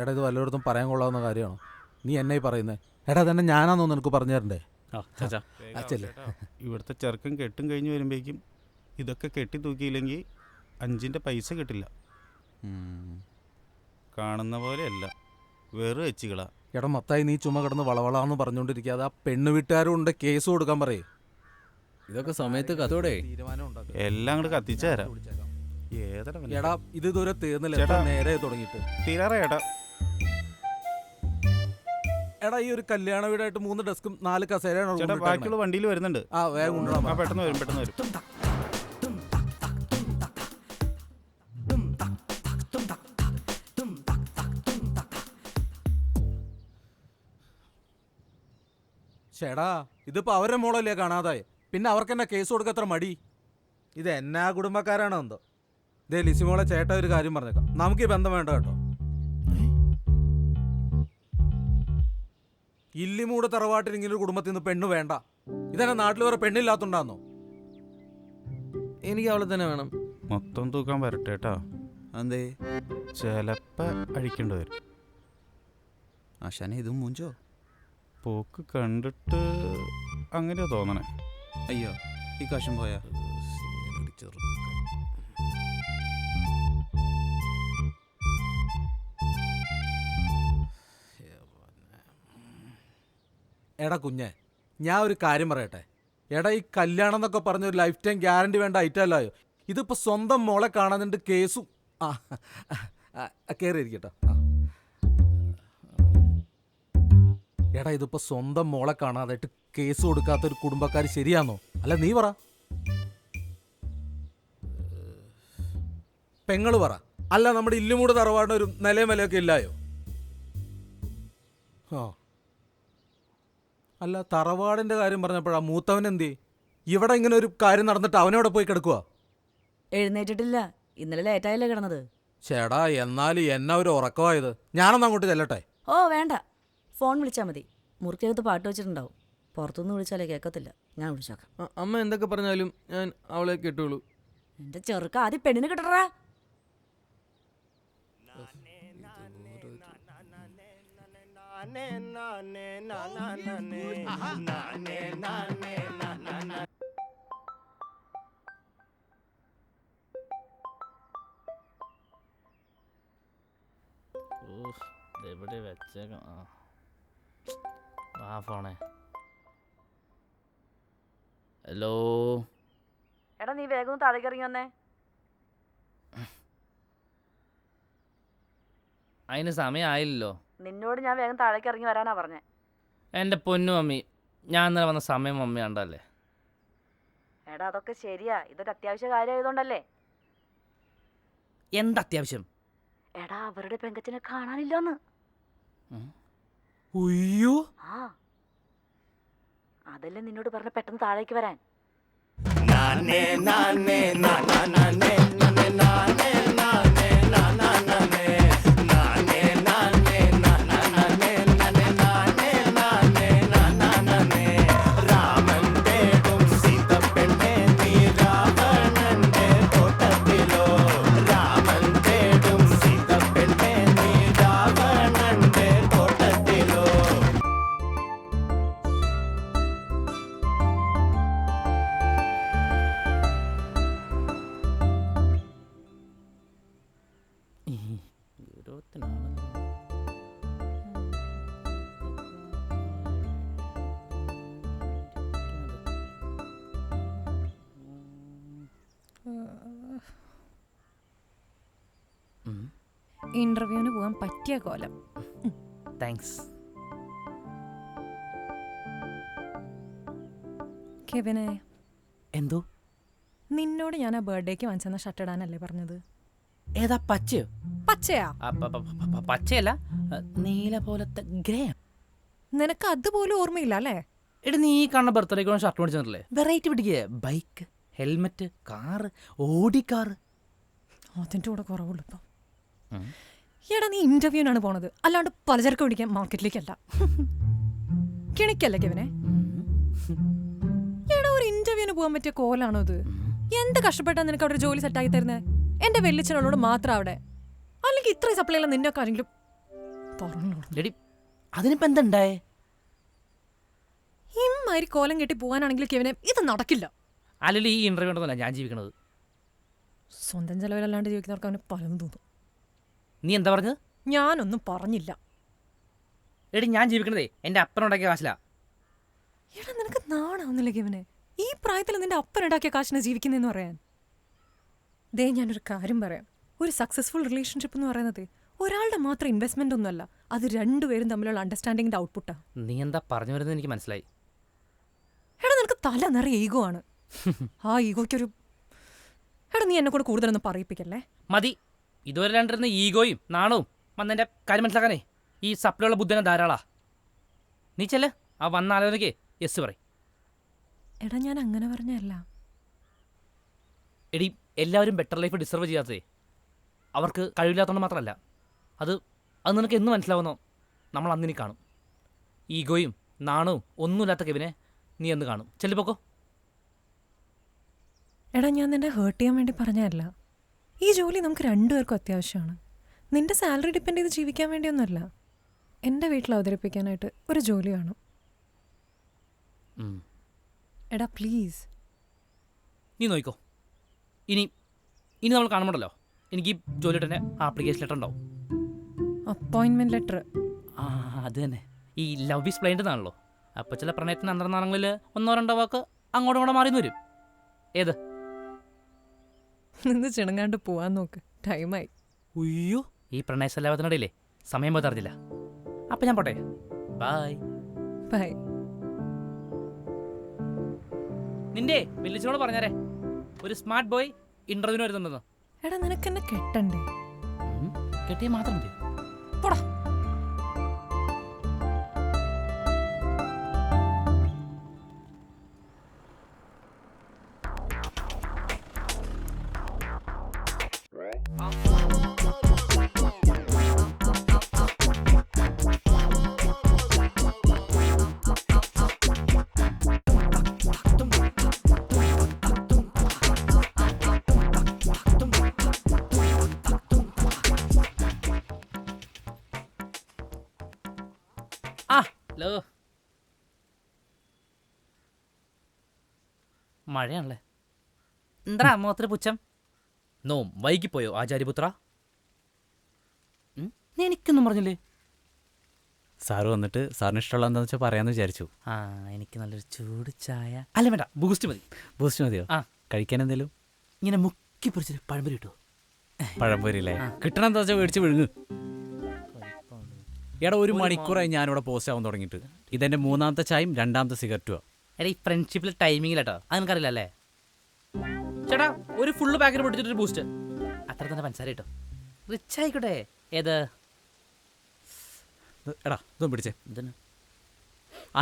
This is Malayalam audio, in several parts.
എടാ ഇത് വല്ലയിടത്തും പറയാൻ കൊള്ളാവുന്ന കാര്യമാണോ? നീ എന്നെ പറയുന്നേ? എടാ തന്നെ ഞാനാന്നോ നിനക്ക് പറഞ്ഞു തരണ്ടേ? ഇവിടുത്തെ ചെറുക്കൻ കെട്ടും കഴിഞ്ഞ് വരുമ്പോഴേക്കും ഇതൊക്കെ കെട്ടി തൂക്കിയില്ലെങ്കിൽ 5ന്റെ പൈസ കിട്ടില്ല. കാണുന്ന പോലെയല്ല, വെറും എച്ചികളാ. എടാ മത്തായി, നീ ചുമ കിടന്ന് വളവളാന്ന് പറഞ്ഞുകൊണ്ടിരിക്കാതെ ആ പെണ്ണ് വീട്ടുകാരും ഉണ്ട് കേസ് കൊടുക്കാൻ പറയേ. ഇതൊക്കെ സമയത്ത് കത്തോടെ എല്ലാം അങ്ങോട്ട് കത്തിച്ചു തരാം. എടാ ഇത് ഇതുവരെ തീർന്നില്ല, നേരെ തുടങ്ങിയിട്ട് തീരാറേട്ടാ. എടാ ഈ ഒരു കല്യാണ വീടായിട്ട് 3 ഡെസ്കും 4 കസേരയാണ്. ബാക്കിയുള്ള വണ്ടിയിൽ വരുന്നുണ്ട്. ആ വേഗം കൊണ്ടുവരാം. പെട്ടെന്ന് വരും, പെട്ടെന്ന് വരും. ചേടാ ഇതിപ്പോ അവരുടെ മോളല്ലേ കാണാതായി, പിന്നെ അവർക്ക് എന്നാ കേസ് കൊടുക്കത്ര മടി? ഇത് എന്നാ കുടുംബക്കാരാണോ എന്തോ. ദേ ലിസിമോളെ ചേട്ടാ ഒരു കാര്യം പറഞ്ഞേക്കാം, നമുക്ക് ഈ ബന്ധം വേണ്ട കേട്ടോ. ഇല്ലിമൂട് തറവാട്ടിൽ ഇങ്ങനെ ഒരു കുടുംബത്തിൽ നിന്ന് പെണ്ണ് വേണ്ട. ഇതെന്നെ നാട്ടിൽ വേറെ പെണ്ണില്ലാത്തോണ്ടാന്നോ? എനിക്ക് അവളെ തന്നെ വേണം. മൊത്തം തൂക്കാൻ വരട്ടെ കേട്ടോ. എന്തേ ചിലപ്പോ അഴിക്കേണ്ടി വരും. ആശാനെ ഇതും മൂഞ്ചോ? പോക്ക് കണ്ടിട്ട് അങ്ങനെയാ തോന്നണേ. അയ്യോ ഈ കാശും പോയാ? എടാ കുഞ്ഞെ, ഞാൻ ഒരു കാര്യം പറയട്ടെ. എടാ ഈ കല്യാണം എന്നൊക്കെ പറഞ്ഞ ഒരു ലൈഫ് ടൈം ഗ്യാരണ്ടി വേണ്ട ഐറ്റമല്ലോ. ഇതിപ്പോ സ്വന്തം മോളെ കാണാനുണ്ട് കേസും. കയറിയിരിക്കട്ടോ. എടാ ഇതിപ്പോ സ്വന്തം മോളെ കാണാതായിട്ട് കേസ് കൊടുക്കാത്ത ഒരു കുടുംബക്കാർ ശരിയാന്നോ? അല്ല നീ പറ, പെങ്ങള് പറ. അല്ല നമ്മുടെ ഇല്ലുമൂട് തറവാടിന് ഒരു നിലയും വിലയൊക്കെ ഇല്ലായോ? അല്ല തറവാടിന്റെ കാര്യം പറഞ്ഞപ്പോഴാ മൂത്തവൻ എന്തേ? ഇവിടെ ഇങ്ങനെ ഒരു കാര്യം നടന്നിട്ട് അവനോടെ പോയി കിടക്കുക? എഴുന്നേറ്റിട്ടില്ല, ഇന്നലെ ലേറ്റായല്ലേ കിടന്നത്. ചേടാ എന്നാലും എന്നാ ഒരു ഉറക്കമായത്. ഞാനൊന്ന് അങ്ങോട്ട് ചെല്ലട്ടെ? ഓ വേണ്ട, ഫോൺ വിളിച്ചാൽ മതി. മുറിക്കകത്ത് പാട്ട് വെച്ചിട്ടുണ്ടാവും. പുറത്തുനിന്ന് വിളിച്ചാലേ കേൾക്കത്തില്ല. ഞാൻ വിളിച്ചോക്കാം. അമ്മ എന്തൊക്കെ പറഞ്ഞാലും ഞാൻ അവളെ കിട്ടുള്ളൂ. എന്റെ ചെറുക്ക ആദ്യം പെണ്ണിന് കിട്ടറാ. എവിടെ വെച്ചേക്കാം? ആ ഫോണേ. ഹലോ എടാ നീ വേഗം താഴേക്ക് ഇറങ്ങി വന്നേ. അതിന് സമയമായില്ലല്ലോ. നിന്നോട് ഞാൻ വേഗം താഴേക്ക് ഇറങ്ങി വരാനാ പറഞ്ഞേ. എൻ്റെ പൊന്നു മമ്മി, ഞാൻ ഇന്നലെ വന്ന സമയം മമ്മി കണ്ടല്ലേ. എടാ അതൊക്കെ ശരിയാ, ഇതൊരു അത്യാവശ്യ കാര്യമായതുകൊണ്ടല്ലേ. എന്താ അത്യാവശ്യം? എടാ അവരുടെ പെങ്കച്ചിനെ കാണാനില്ലെന്ന്. ഉയ്യോ, ആ അതല്ലേ നിന്നോട് പറഞ്ഞ പെട്ടെന്ന് താഴേക്ക് വരാൻ. ഇന്റർവ്യൂവിന് പോകാൻ പറ്റിയ കോലം. താങ്ക്സ്. കെവിനെ, എന്തോ നിന്നോട് ഞാൻ ആ ബർത്ത്ഡേക്ക് വാങ്ങിച്ചെന്ന ഷർട്ട് ഇടാനല്ലേ പറഞ്ഞത്? ഏതാ? പച്ചയോ? പച്ചയാ? പച്ചയല്ല, നീല പോലത്തെ ഗ്രേ. നിനക്ക് അതുപോലും ഓർമ്മയില്ല അല്ലേ? എടി നീ കണ്ണ ബർത്ത്ഡേക്ക് ഷർട്ട് മേടിച്ചല്ലേ? വെറൈറ്റി പിടിക്കുക. ബൈക്ക്, ഹെൽമെറ്റ്, കാറ്, ഓടി കാറ്. അതിൻ്റെ കൂടെ കുറവുള്ളൂ ഇപ്പം. എടാ നീ ഇന്റർവ്യൂവിനാണ് പോണത്, അല്ലാണ്ട് പലചരക്ക് പിടിക്കാൻ മാർക്കറ്റിലേക്കല്ല. കിണിക്കല്ലേ കെവിനെ? എടാ ഒരു ഇന്റർവ്യൂവിന് പോകാൻ പറ്റിയ കോലാണോ ഇത്? എന്ത് കഷ്ടപ്പെട്ടാ നിനക്ക് അവിടെ ജോലി സെറ്റാക്കി തരുന്നേ? എന്റെ വെല്ലിച്ചനോട് മാത്രം അവിടെ. അല്ലെങ്കിൽ ഇത്രയും സപ്ലൈ ഉള്ള നിന്നൊക്കെ ആരെങ്കിലും പറഞ്ഞോളൂ. എടി അതിനിപ്പോ എന്തുണ്ടായേ? ഇമ്മാതിരി കോലം കെട്ടി പോകാനാണെങ്കിൽ കെവിനെ ഇത് നടക്കില്ല. അല്ലെങ്കിൽ ഈ ഇന്റർവ്യൂ ഉണ്ടെന്നല്ല ഞാൻ ജീവിക്കണത്. സ്വന്തം ചെലവിലല്ലാണ്ട് ജീവിക്കുന്നവർക്ക് അവന് പലതും തോന്നും. നീ എന്താ പറഞ്ഞത്? ഞാനൊന്നും പറഞ്ഞില്ല. എടി ഞാൻ ജീവിക്കണതേ എൻ്റെ അപ്പനുണ്ടാക്കിയ കാശിലാ. എടാ നിനക്ക് നാണാവുന്നില്ല കെവിനെ? ഈ പ്രായത്തിൽ നിന്റെ അപ്പനുണ്ടാക്കിയ കാശിനെ ജീവിക്കുന്നതെന്ന് പറയാൻ. ദേ ഞാനൊരു കാര്യം പറയാം. ഒരു സക്സസ്ഫുൾ റിലേഷൻഷിപ്പ് എന്ന് പറയുന്നത് ഒരാളുടെ മാത്രം ഇൻവെസ്റ്റ്മെന്റ് ഒന്നുമല്ല, അത് രണ്ടുപേരും തമ്മിലുള്ള അണ്ടർസ്റ്റാൻഡിങ്ങിന്റെ ഔട്ട്പുട്ടാ. നീ എന്താ പറഞ്ഞു വരുന്നത് എനിക്ക് മനസ്സിലായി. എടാ നിനക്ക് തല നിറയെ ഈഗോ ആണ്. ആ ഈഗോയ്ക്കൊരു എടാ നീ എന്നെ കൂടെ കൂടുതലൊന്നും പറയിപ്പിക്കല്ലേ. മതി. ഇതുവരെ രണ്ടിരുന്ന ഈഗോയും നാണവും വന്നെൻ്റെ കാര്യം മനസ്സിലാക്കാനേ ഈ സപ്ലുള്ള ബുദ്ധനെ ധാരാളാ. നീ ചെല്ല്, ആ വന്ന ആലോചനയ്ക്ക് യെസ് പറയും. എടാ ഞാൻ അങ്ങനെ പറഞ്ഞല്ല. എടി എല്ലാവരും ബെറ്റർ ലൈഫ് ഡിസർവ് ചെയ്യാത്തതേ അവർക്ക് കഴിവില്ലാത്തതുകൊണ്ട് മാത്രമല്ല. അത് നിനക്ക് എന്ന് മനസ്സിലാവുന്നോ നമ്മൾ അന്നിനി കാണും. ഈഗോയും നാണവും ഒന്നുമില്ലാത്ത കെവിനെ നീ എന്ന് കാണും. ചെല്ലിപ്പോക്കോ. എടാ ഞാൻ നിന്നെ ഹേർട്ട് ചെയ്യാൻ വേണ്ടി പറഞ്ഞതല്ല. ഈ ജോലി നമുക്ക് രണ്ടുപേർക്കും അത്യാവശ്യമാണ്. നിന്റെ സാലറി ഡിപ്പെൻഡ് ചെയ്ത് ജീവിക്കാൻ വേണ്ടിയൊന്നുമല്ല. എൻ്റെ വീട്ടിൽ അവതരിപ്പിക്കാനായിട്ട് ഒരു ജോലി വേണം. എടാ പ്ലീസ്. നീ നോക്കിക്കോ. ഇനി നമ്മൾ കാണുമ്പോഴല്ലോ എനിക്ക് ഈ ജോലി തന്നെ ആപ്ലിക്കേഷൻ ലെറ്റർ ഉണ്ടാവും. അപ്പോയിൻമെന്റ് ലെറ്റർ. ആ അത് തന്നെ. ഈ ലവ് ഈസ് ബ്ലൈൻഡ് എന്നാണല്ലോ. അപ്പോൾ ചില പ്രണയത്തിന് അന്തർനാളങ്ങളിൽ 1-2 വാക്ക് അങ്ങോട്ടും കൂടെ മാറിന്ന് വരും. ഏത് നിന്ന് ചിണങ്ങാണ്ട് പോവാൻ നോക്ക്. ടൈമായി. ഉയ്യോ, ഈ പ്രണയ സല്ലാപത്തിനിടയില്ലേ സമയം പോയി അറിഞ്ഞില്ല. അപ്പം ഞാൻ പോട്ടെ. Bye bye. നിന്റെ വില്ലിച്ചോട് പറഞ്ഞാരേ ഒരു സ്മാർട്ട് ബോയ് ഇന്റർവ്യൂവിന് വരുന്നുണ്ടെന്ന്. എടാ നിനക്കെന്നെ കെട്ടണ്ടേ? കെട്ടിയാൽ മാത്രം മതി. പോടാ. ഹലോ, മഴയാണല്ലേ? എന്താ മോത്ര പുച്ഛം? നോം വൈകിപ്പോയോ ആചാര്യപുത്ര? നീ എനിക്കൊന്നും പറഞ്ഞില്ലേ? സാറ് വന്നിട്ട് സാറിന് ഇഷ്ടമുള്ള എന്താണെന്ന് വെച്ചാൽ പറയാമെന്ന് വിചാരിച്ചു. ആ എനിക്ക് നല്ലൊരു ചൂട് ചായ. അല്ല വേണ്ട, ബൂസ്റ്റ് മതി. ബൂസ്റ്റ് മതിയോ? ആ. കഴിക്കാൻ എന്തെങ്കിലും? ഇങ്ങനെ മുക്കി പൊരിച്ചൊരു പഴംപൊരി കിട്ടുമോ? പഴംപൊരിയില്ലേ? കിട്ടണം എന്താ വെച്ചാൽ മേടിച്ച് വിഴുങ്ങ്. എടാ 1 മണിക്കൂറായി ഞാനിവിടെ പോസ്റ്റ് ആവാൻ തുടങ്ങിയിട്ട്. ഇതെൻ്റെ 3ാമത്തെ ചായയും 2ാമത്തെ സിഗരറ്റുവാ. എടാ ഈ ഫ്രണ്ട്ഷിപ്പിൽ ടൈമിങ്ങിലാട്ടോ, അത് നിനക്കറിയില്ല അല്ലേ? ചേട്ടാ ഒരു ഫുള്ള് പാക്കറ്റ് പൊട്ടിച്ചിട്ടൊരു ബൂസ്റ്റ്. അത്ര തന്നെ പഞ്ചസാര കേട്ടോ. റിച്ച് ആയിക്കോട്ടെ. ഏത്? എടാ ഇതും പിടിച്ചേ. ഇതന്നെ.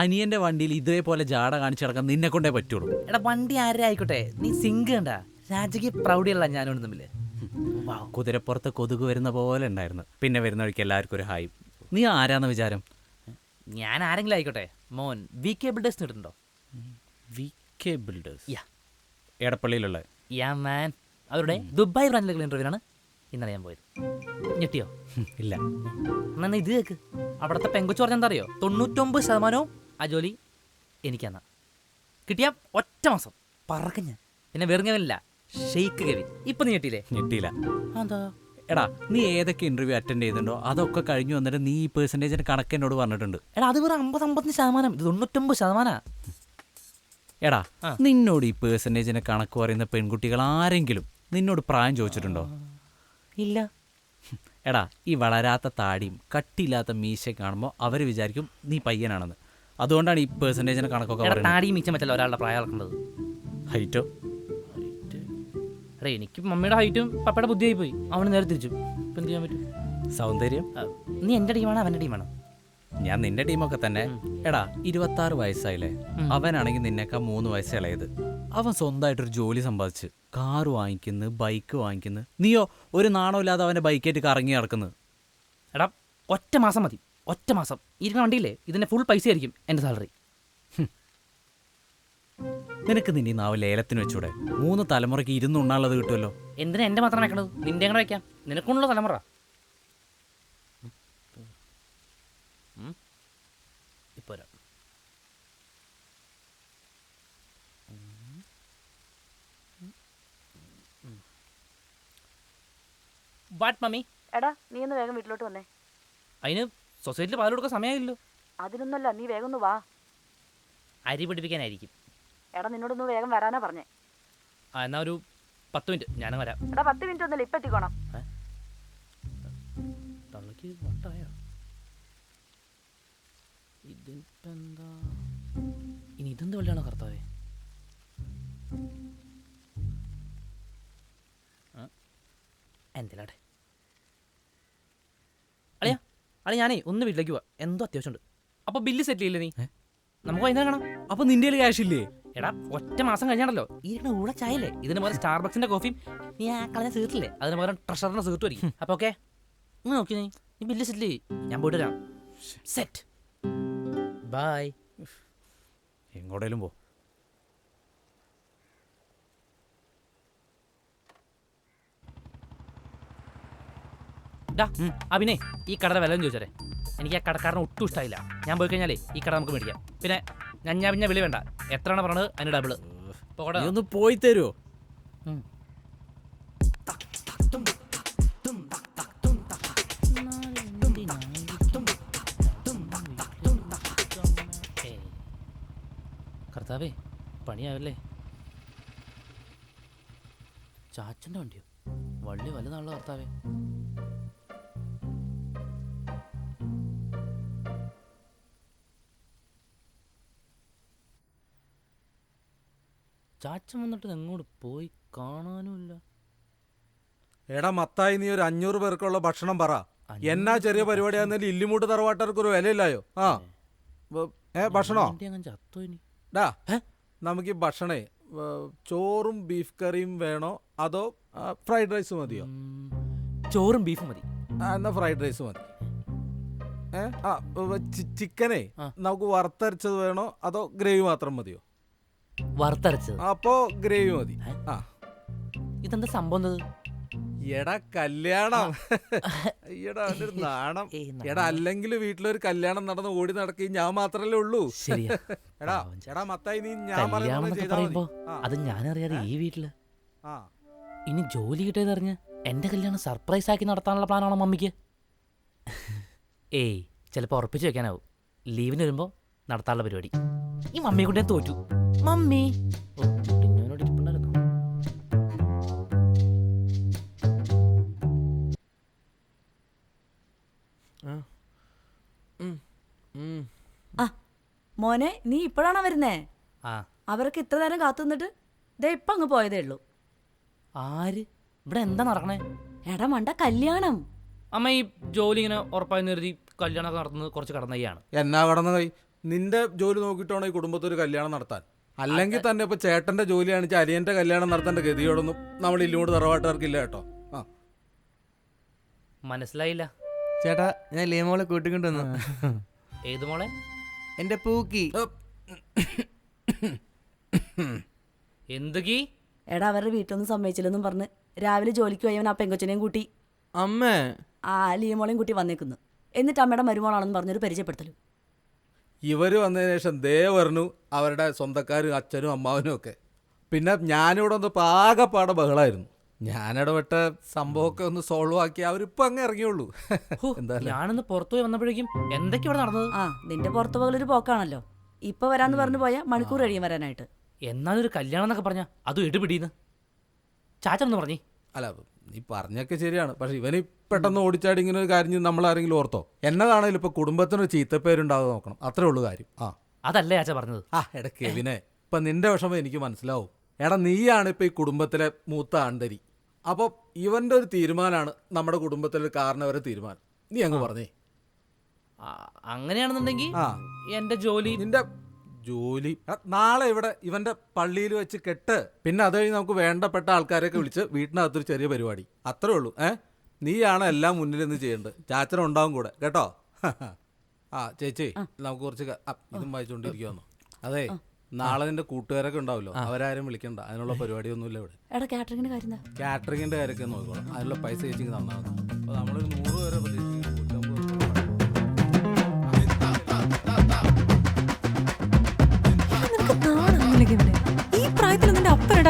അനിയൻ്റെ വണ്ടിയിൽ ഇതേപോലെ ജാട കാണിച്ച് കിടക്കാൻ നിന്നെ കൊണ്ടേ പറ്റുള്ളൂ. എടാ വണ്ടി ആരെ ആയിക്കോട്ടെ, നീ സിങ്ക് കണ്ട രാജകീയ പ്രൗഢിയുള്ള ഞാനോട് തമ്മില്. കുതിരപ്പുറത്ത് കൊതുക് വരുന്ന പോലെ ഉണ്ടായിരുന്നു. പിന്നെ വരുന്ന വഴിക്ക് എല്ലാവർക്കും ഒരു ഹായ്. നീ ആരാന്ന വിചാരം? ഞാൻ ആരെങ്കിലും ആയിക്കോട്ടെ. മോൻ VK ബിൽഡേഴ്സ് ഇട്ടുണ്ടോ? VK builders? യാ. എടപ്പള്ളിയിലുള്ള? Yeah man. അവരുടെ ദുബായ് ബ്രാഞ്ചിലുള്ള ഇൻ്റർവ്യൂവിനാണ് ഇന്നലെ ഞാൻ പോയത്. ഞെട്ടിയോ? ഇല്ല. എന്നാ ഇത് കേക്ക്. അവിടുത്തെ പെങ്കൊച്ചു പറഞ്ഞാൽ എന്താ അറിയോ? 99% ആ ജോലി എനിക്കാന്നാ. കിട്ടിയ ഒറ്റ മാസം പറക്ക ഞാൻ. പിന്നെ വെറും കെവിനില്ല, ഷെയ്ക്ക് കെവിൻ. ഇപ്പൊ നീ ഞെട്ടിയില്ലേ? ഞെട്ടിയില്ല. എന്താ? എടാ നീ ഏതൊക്കെ ഇന്റർവ്യൂ അറ്റൻഡ് ചെയ്തിട്ടുണ്ടോ അതൊക്കെ കഴിഞ്ഞു വന്നിട്ട് നീ ഈ പെർസെൻറ്റേജിന്റെ കണക്ക് എന്നോട് പറഞ്ഞിട്ടുണ്ട്. എടാ അത് വെറും 50-50%. ഇത് 99%. എടാ നിന്നോട് ഈ പെർസെൻറ്റേജിന്റെ കണക്ക് പറയുന്ന പെൺകുട്ടികൾ ആരെങ്കിലും നിന്നോട് പ്രായം ചോദിച്ചിട്ടുണ്ടോ? ഇല്ല. എടാ ഈ വളരാത്ത താടിയും കട്ടിയില്ലാത്ത മീശ കാണുമ്പോൾ അവർ വിചാരിക്കും നീ പയ്യനാണെന്ന്. അതുകൊണ്ടാണ് ഈ പെർസെൻറ്റേജിന്റെ കണക്കൊക്കെ പറയുന്നത്. താടി മീച്ച പറ്റല്ല ഒരാളുടെ പ്രായം അളക്കേണ്ടത്. ഹൈറ്റോ? എടാ എനിക്ക് മമ്മിയുടെ ഹൈറ്റും പപ്പയുടെ ബുദ്ധിയായി പോയി. അവന് നേരെ തിരിച്ചു. ഇപ്പം എന്ത് ചെയ്യാൻ പറ്റും? സൗന്ദര്യം? നീ എൻ്റെ ടീമാണോ അവൻ്റെ ടീമാണോ? ഞാൻ നിന്റെ ടീമൊക്കെ തന്നെ. എടാ 26 വയസ്സായില്ലേ? അവനാണെങ്കിൽ നിന്നേക്കാൾ 3 വയസ്സ് ഇളയത്. അവൻ സ്വന്തമായിട്ടൊരു ജോലി സമ്പാദിച്ച് കാറ് വാങ്ങിക്കുന്നു, ബൈക്ക് വാങ്ങിക്കുന്നു. നീയോ ഒരു നാണമില്ലാതെ അവൻ്റെ ബൈക്കായിട്ട് കറങ്ങി നടക്കുന്നത്. എടാ ഒറ്റ മാസം മതി, ഒറ്റ മാസം. ഇരുന്ന വണ്ടിയില്ലേ ഇതിൻ്റെ ഫുൾ പൈസ ആയിരിക്കും എൻ്റെ സാലറി. നിനക്ക് നിന്റെ നാവ് ലേലത്തിന് വെച്ചൂടെ? 3 തലമുറയ്ക്ക് ഇരുന്നുണ്ണാനുള്ളത് കിട്ടുമല്ലോ. എന്തിനാ എൻ്റെ മാത്രം വെക്കണത്? നിന്റെ കൂടെ വയ്ക്കാം. നിനക്കുള്ള തലമുറ. ഇപ്പോൾ വരാം. What mummy? എടാ നീ ഒന്ന് വേഗം വീട്ടിലോട്ട് വന്നേ. അതിന് സൊസൈറ്റിയിൽ പാൽ കൊടുക്കാൻ സമയമായില്ലോ. അതിനൊന്നുമല്ല, നീ വേഗം ഒന്ന് വാ. അരി പിടിപ്പിക്കാനായിരിക്കും. എടാ നിന്നോടൊന്ന് വേഗം വരാനാ പറഞ്ഞേ. ആ എന്നാൽ ഒരു 10 മിനിറ്റ് ഞാനും വരാം. എടാ 10 മിനിറ്റ് ഒന്നുമില്ല, ഇപ്പം എത്തിക്കോണം. തള്ളക്ക് വട്ടായോ? ഇതിപ്പോ എന്താ ഇനി? ഇതെന്ത് വള്ളിയാണോ കർത്താവേ? എന്തിനാട്ടെ അളിയാ, അളിയ ഞാനേ ഒന്ന് വീട്ടിലേക്ക് പോവാ, എന്തോ അത്യാവശ്യമുണ്ട്. അപ്പൊ ബില്ല് സെറ്റിൽ ചെയ്യില്ലേ നീ? നമുക്ക് വൈകുന്നേരം കാണാം. അപ്പൊ നിന്റെ ക്യാഷ് ഇല്ലേ? എടാ ഒറ്റ മാസം കഴിഞ്ഞാണല്ലോ ഈ ഊടെ ചായല്ലേ. ഇതിന് പകരം സ്റ്റാർബക്സിന്റെ കോഫിയും നീ ആ കളഞ്ഞ സീറ്റില്ലേ അതിന് പകരം ട്രഷറിന്റെ സീറ്റ് ആയിരിക്കും. അപ്പൊ ഓക്കെ നോക്കി നീ ബില്ല് സെറ്റിൽ ചെയ്യ്, ഞാൻ പോയിട്ട് വരാം. Set by. എങ്ങോട്ടേലും പോ. അഭിനേ ഈ കടയുടെ വില ചോദിച്ചാലേ, എനിക്ക് ആ കടക്കാരനെ ഒട്ടും ഇഷ്ടമായില്ല. ഞാൻ പോയി കഴിഞ്ഞാലേ ഈ കട നമുക്ക് മേടിക്കാം. പിന്നെ ഞാൻ വിളി വേണ്ട, എത്രയാണ് പറഞ്ഞത് അതിന് ഡബിള്. പോകട്ടെ. നീ ഒന്ന് പോയി തരുമോ? കർത്താവേ പണിയാവല്ലേ. ചാച്ചൻ്റെ വണ്ടിയോ? വള്ളി വലുതാണല്ലോ കർത്താവേ. ചാച്ചൻ വന്നിട്ട് എങ്ങോട്ട് പോയി കാണാനുമില്ല. എടാ മത്തായി, നീ ഒരു 500 പേർക്കുള്ള ഭക്ഷണം പറ. എന്നാ ചെറിയ പരിപാടിയാണെങ്കിലും ഇല്ലിമൂട്ട് തറവാട്ടർക്ക് ഒരു വിലയില്ലായോ? ആ ഭക്ഷണോ? ചത്തോ ഇനി? ഡാ നമുക്ക് ഈ ഭക്ഷണേ ചോറും ബീഫ് കറിയും വേണോ അതോ ഫ്രൈഡ് റൈസ് മതിയോ? ചോറും ബീഫും മതി. എന്നാ ഫ്രൈഡ് റൈസ് മതി. ചിക്കനേ നമുക്ക് വറുത്തരച്ചത് വേണോ അതോ ഗ്രേവി മാത്രം മതിയോ? വറുത്തരച്ചത്. അപ്പോ ഗ്രേവി മതി. ആ ഇതെന്താ സംഭവം? എടാ കല്യാണം. എടാ അവന്റെ ഒരു നാണം. എടാ അല്ലെങ്കിൽ വീട്ടിലൊരു കല്യാണം നടന്ന് ഓടി നടക്കുകയും ഞാൻ മാത്രല്ലേ ഉള്ളൂ. എടാ എടാ മത്തായി, നീ ഞാൻ പറയുമ്പോ അത് ഞാനറിയാതെ ഈ വീട്ടില് ഇനി ജോലി കിട്ടിയതറിഞ്ഞ് എന്റെ കല്യാണം സർപ്രൈസ് ആക്കി നടത്താനുള്ള പ്ലാനാണോ മമ്മിക്ക്? ഏയ് ചിലപ്പോ ഉറപ്പിച്ചു വെക്കാനാവും. ലീവിന് വരുമ്പോ നടത്താനുള്ള പരിപാടി. ഈ മമ്മിയെ കൊണ്ട് ഞാൻ തോറ്റു. മമ്മി എന്നോട് ഇരിപ്പുണ്ടായിരുന്നു. ആ മോനെ, നീ ഇപ്പോഴാണോ വരുന്നേ? ആ അവർക്ക് ഇത്ര നേരം കാത്തു നിന്നിട്ട് ദേ ഇപ്പം അങ്ങ് പോയതേ ഉള്ളൂ. ആര്? ഇവിടെ എന്താ നടക്കണേ? എടാ മണ്ട, കല്യാണം. അമ്മ ഈ ജോലി ഇങ്ങനെ ഉറപ്പായി കരുതി കല്യാണമൊക്കെ നടത്തുന്നത് കുറച്ച് കടന്നയാണ്. എന്നാ കടന്നു കൈ? നിന്റെ ജോലി നോക്കിയിട്ടാണോ ഈ കുടുംബത്തിൽ ഒരു കല്യാണം നടത്താൻ? അല്ലെങ്കിൽ തന്നെ ഇപ്പൊ ചേട്ടന്റെ ജോലിയാണ് അരിയന്റെ കല്യാണം നടത്തേണ്ട ഗതിയോടൊന്നും നമ്മൾ ഇല്ലോട് തറവാട്ടുകാർക്കില്ല കേട്ടോ. ആ മനസ്സിലായില്ല ചേട്ടാ, ഞാൻ ലീമോളെ കൂട്ടിക്കൊണ്ട് വന്നു. ഏത് മോളെ? എന്റെ പൂക്കി. എന്തുകീ? എടാ അവരുടെ വീട്ടിലൊന്നും സമ്മതിച്ചില്ലെന്നും പറഞ്ഞ് രാവിലെ ജോലിക്ക് പോയവൻ ആ പെങ്കൊച്ചിനെയും കൂട്ടി അമ്മേ ആ ലീമോളെയും കൂട്ടി വന്നേക്കുന്നു. എന്നിട്ട് അമ്മയുടെ മരുമോളാണെന്ന് പറഞ്ഞൊരു പരിചയപ്പെടുത്തലും. ഇവര് വന്നതിന് ശേഷം ദേ പറഞ്ഞു അവരുടെ സ്വന്തക്കാരും അച്ഛനും അമ്മാവനും ഒക്കെ. പിന്നെ ഞാനിവിടെ ഒന്ന് പാകപ്പാടെ ബഹളായിരുന്നു. ഞാനിടപെട്ട സംഭവമൊക്കെ ഒന്ന് സോൾവ് ആക്കി അവരിപ്പോ അങ്ങ് ഇറങ്ങിയുള്ളൂ. ഞാനൊന്ന് പുറത്തുപോയി വന്നപ്പോഴേക്കും എന്തൊക്കെ ഇവിടെ നടന്നത്? ആ നിന്റെ പുറത്തു പോകലൊരു പോക്കാണല്ലോ. ഇപ്പൊ വരാന്ന് പറഞ്ഞു പോയാൽ മണിക്കൂർ കഴിയും വരാനായിട്ട്. എന്നാലൊരു കല്യാണം എന്നൊക്കെ പറഞ്ഞ അതും എടുപിടിയെന്ന് ചാച്ചൊന്ന് പറഞ്ഞേ. അല്ല നീ പറഞ്ഞൊക്കെ ശരിയാണ്. പക്ഷെ ഇവന് പെട്ടെന്ന് ഓടിച്ചാടി ഇങ്ങനെ ഒരു കാര്യം നമ്മൾ ആരെങ്കിലും ഓർത്തോ? എന്നതാണെങ്കിലും ഇപ്പൊ കുടുംബത്തിനൊരു ചീത്തപ്പേരുണ്ടാകാതെ നോക്കണം, അത്രേ ഉള്ളൂ കാര്യം. ആ അതല്ലേ ചാച്ച പറഞ്ഞത്. എടാ കെവിനെ, ഇപ്പൊ നിന്റെ വിഷമം എനിക്ക് മനസ്സിലാവും. എടാ നീയാണ് ഇപ്പൊ ഈ കുടുംബത്തിലെ മൂത്ത ആണ്ടരി. അപ്പോൾ ഇവന്റെ ഒരു തീരുമാനമാണ് നമ്മുടെ കുടുംബത്തിലെ കാരണവരെ തീരുമാനം. നീ അങ്ങ് പറഞ്ഞേ. അങ്ങനെയാണെന്നുണ്ടെങ്കിൽ എന്റെ ജോലി. നിന്റെ ജോലി നാളെ ഇവിടെ ഇവന്റെ പള്ളിയിൽ വെച്ച് കെട്ട്. പിന്നെ അത് കഴിഞ്ഞ് നമുക്ക് വേണ്ടപ്പെട്ട ആൾക്കാരെയൊക്കെ വിളിച്ച് വീട്ടിനകത്തൊരു ചെറിയ പരിപാടി, അത്രേ ഉള്ളൂ. നീയാണ് എല്ലാം മുന്നിൽ നിന്ന് ചെയ്യേണ്ടത്. ചാച്ചന ഉണ്ടാവും കൂടെ കേട്ടോ. ചേച്ചി നമുക്ക് കുറച്ച് ഇതും വായിച്ചോണ്ടിരിക്കുവാന്നോ? അതെ, നാളെ നിന്റെ കൂട്ടുകാരൊക്കെ ഉണ്ടാവല്ലോ, അവരാരും വിളിക്കണ്ട. അതിനുള്ള പരിപാടിയൊന്നുമില്ല ഇവിടെ. കാറ്ററിംഗിന്റെ കാര്യം കാറ്ററിംഗിന്റെ കാര്യമൊക്കെ നോക്കണം. അതിനുള്ള പൈസ ചേച്ചിക്ക് തന്നാൽ മതി. അപ്പൊ നമ്മളൊരു 100 പേരെ പ്രതീക്ഷിക്കുന്നു.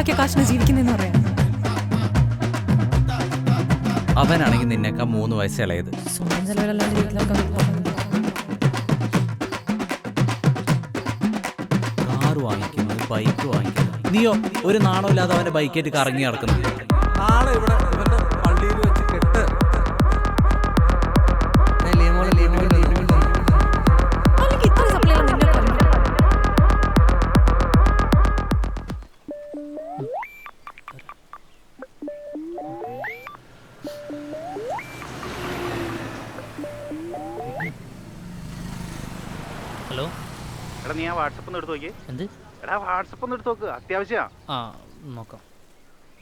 ഉണ്ടാക്കിയ കാശിന് ജീവിക്കുന്നെന്ന് പറയാൻ. അവനാണെങ്കിൽ നിന്നേക്കാ 3 വയസ്സ് ഇളയത്. സ്വന്തം ചെലവിലല്ലാണ്ട് വീട്ടിലൊക്കെ കാറ് വാങ്ങിക്കുന്നു, ബൈക്ക് വാങ്ങിക്കുന്നു. നീയോ ഒരു നാണമില്ലാതെ അവന്റെ ബൈക്കായിട്ട് കറങ്ങി നടക്കുന്നു. നാളെ ഇവിടെ ഇവന്റെ പള്ളിയിൽ വെച്ച് കെട്ട്. ഞാൻ ലിയമോളെ കൂട്ടിക്കൊണ്ടുവന്നു. അല്ലെങ്കിൽ ഇത്ര സപ്ലൈ നിന്റെ കൊല്ലം. ഹലോ എടാ നീ ആ വാട്സപ്പ് ഒന്ന് എടുത്ത് നോക്കി. എന്ത്? എടാ വാട്സപ്പ് ഒന്ന് എടുത്ത് നോക്ക്, അത്യാവശ്യമാണ്. ആ നോക്കാം.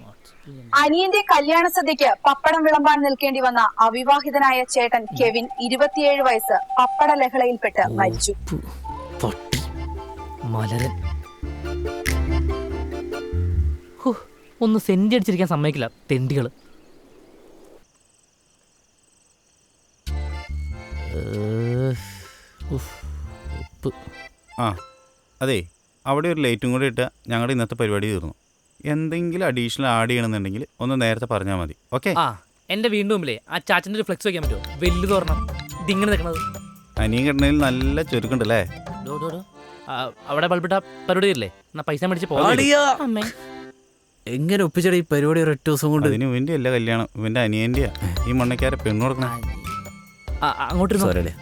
വാട്സപ്പിൽ അനിയന്റെ കല്യാണ സദ്യക്ക് പപ്പടം വിളമ്പാൻ നിൽക്കേണ്ടി വന്ന അവിവാഹിതനായ ചേട്ടൻ കെവിൻ 27 വയസ്സ് പപ്പട ലഹളയിൽപ്പെട്ട് മരിച്ചു. പട്ടി മലരൻ. ഹോ, ഒന്ന് സെന്റ് അടിച്ചിരിക്കാൻ സമ്മതിക്കില്ല തെണ്ടികള്. ഉപ്പ്. ആ അതെ, അവിടെ ഒരു ലൈറ്റും കൂടി ഇട്ടാൽ ഞങ്ങളുടെ ഇന്നത്തെ പരിപാടി തീർന്നു. എന്തെങ്കിലും അഡീഷണൽ ആഡ് ചെയ്യണമെന്നുണ്ടെങ്കിൽ ഒന്ന് നേരത്തെ പറഞ്ഞാൽ മതി. ഓക്കെ. ആ എന്റെ വീണ്ടും മുമ്പിലേ ആ ചാച്ചന്റെ ഒരു ഫ്ലെക്സ് വെക്കാൻ പറ്റുമോ? വലുത് പറഞ്ഞ ഇതിങ്ങനെ നിൽക്കണത്. അനിയൻ കിട്ടണതിൽ നല്ല ചുരുക്കുണ്ടല്ലേ? ഡോ ഡോ ഡോ ആ, അവിടെ ബൾബിട്ട പരിപാടി ഇല്ലേ? എന്നാ പൈസ മേടിച്ച് പോകാം. അമ്മേ എങ്ങനെ ഒപ്പിച്ചട ഈ പരിപാടി ഒരൊറ്റ ദിവസം കൊണ്ട്? അതിന് വേണ്ടി അല്ല കല്യാണം, ഇവന്റെ അനിയന്റെയാ. ഈ മണ്ണക്കാരെ പെണ്ണു കൊടുക്കണം. അങ്ങോട്ട് സോരല്ലേ,